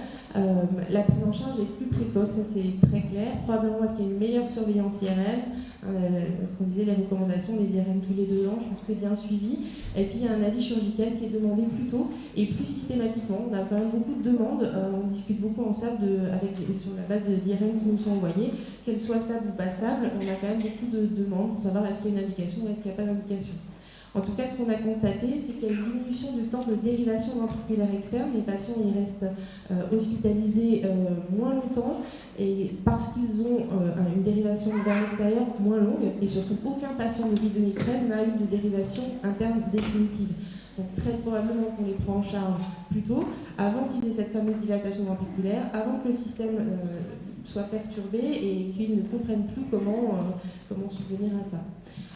La prise en charge est plus précoce, ça c'est très clair, probablement parce qu'il y a une meilleure surveillance IRM, ce qu'on disait, les recommandations, les IRM tous les 2 ans, je pense que c'est bien suivi, et puis il y a un avis chirurgical qui est demandé plus tôt et plus systématiquement. On a quand même beaucoup de demandes, on discute beaucoup en staff sur la base d'IRM qui nous sont envoyés, qu'elles soient stables ou pas stables, on a quand même beaucoup de demandes pour savoir est-ce qu'il y a une indication ou est-ce qu'il n'y a pas d'indication. En tout cas, ce qu'on a constaté, c'est qu'il y a une diminution du temps de dérivation ventriculaire externe. Les patients ils restent hospitalisés moins longtemps, et parce qu'ils ont une dérivation vers l'extérieur moins longue, et surtout aucun patient depuis 2013 n'a eu de dérivation interne définitive. Donc très probablement qu'on les prend en charge plus tôt, avant qu'ils aient cette fameuse dilatation ventriculaire, avant que le système soit perturbé et qu'ils ne comprennent plus comment subvenir à ça.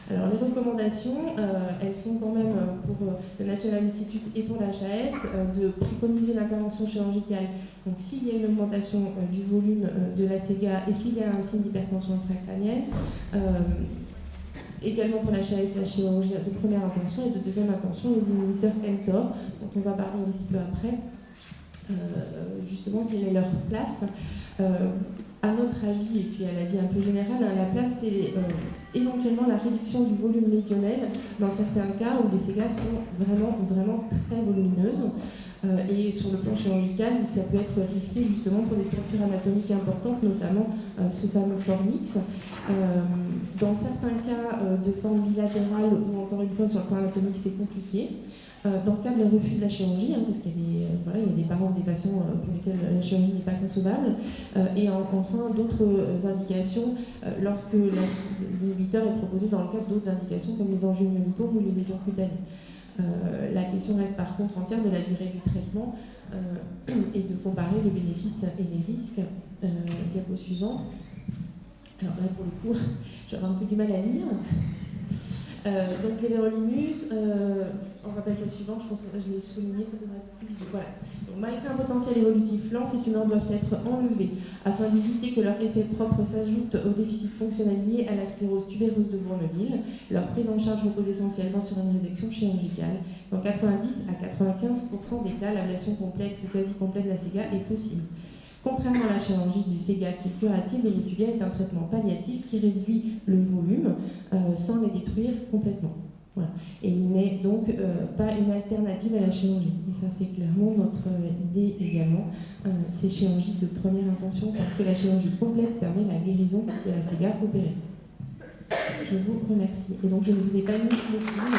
Alors les recommandations, elles sont quand même pour le National Institute et pour l'HAS de préconiser l'intervention chirurgicale. Donc s'il y a une augmentation du volume de la SEGA et s'il y a un signe d'hypertension intracrânienne, également pour l'HAS, la chirurgie de première intention et de deuxième intention, les inhibiteurs mTOR, dont on va parler un petit peu après, justement quelle est leur place. À notre avis, et puis à l'avis un peu général, la place c'est éventuellement la réduction du volume lésionnel dans certains cas où les SEGA sont vraiment très volumineuses. Et sur le plan chirurgical, où ça peut être risqué justement pour des structures anatomiques importantes, notamment ce fameux fornix. Dans certains cas de forme bilatérale, ou encore une fois sur le plan anatomique, c'est compliqué. Dans le cas de refus de la chirurgie, parce qu'il y a des parents ou des patients pour lesquels la chirurgie n'est pas concevable, et enfin d'autres indications lorsque l'inhibiteur est proposé dans le cadre d'autres indications comme les angiomyolipomes ou les lésions cutanées. La question reste par contre entière de la durée du traitement et de comparer les bénéfices et les risques. Diapo suivante. Alors là pour le coup, j'aurais un peu du mal à lire. Donc les vérolimus, on rappelle la suivante, je pense que je l'ai souligné, ça devrait être plus visible. Voilà. Donc, malgré un potentiel évolutif lent, ces tumeurs doivent être enlevées afin d'éviter que leur effet propre s'ajoute au déficit fonctionnel lié à la sclérose tubéreuse de Bourneville. Leur prise en charge repose essentiellement sur une résection chirurgicale. Dans 90 à 95% des cas, l'ablation complète ou quasi complète de la SEGA est possible. Contrairement à la chirurgie du SEGA qui est curative, le tubia est un traitement palliatif qui réduit le volume sans les détruire complètement. Voilà. Et il n'est donc pas une alternative à la chirurgie. Et ça, c'est clairement notre idée également. C'est chirurgie de première intention parce que la chirurgie complète permet la guérison de la SEGA opérée. Je vous remercie. Et donc, je ne vous ai pas mis le film.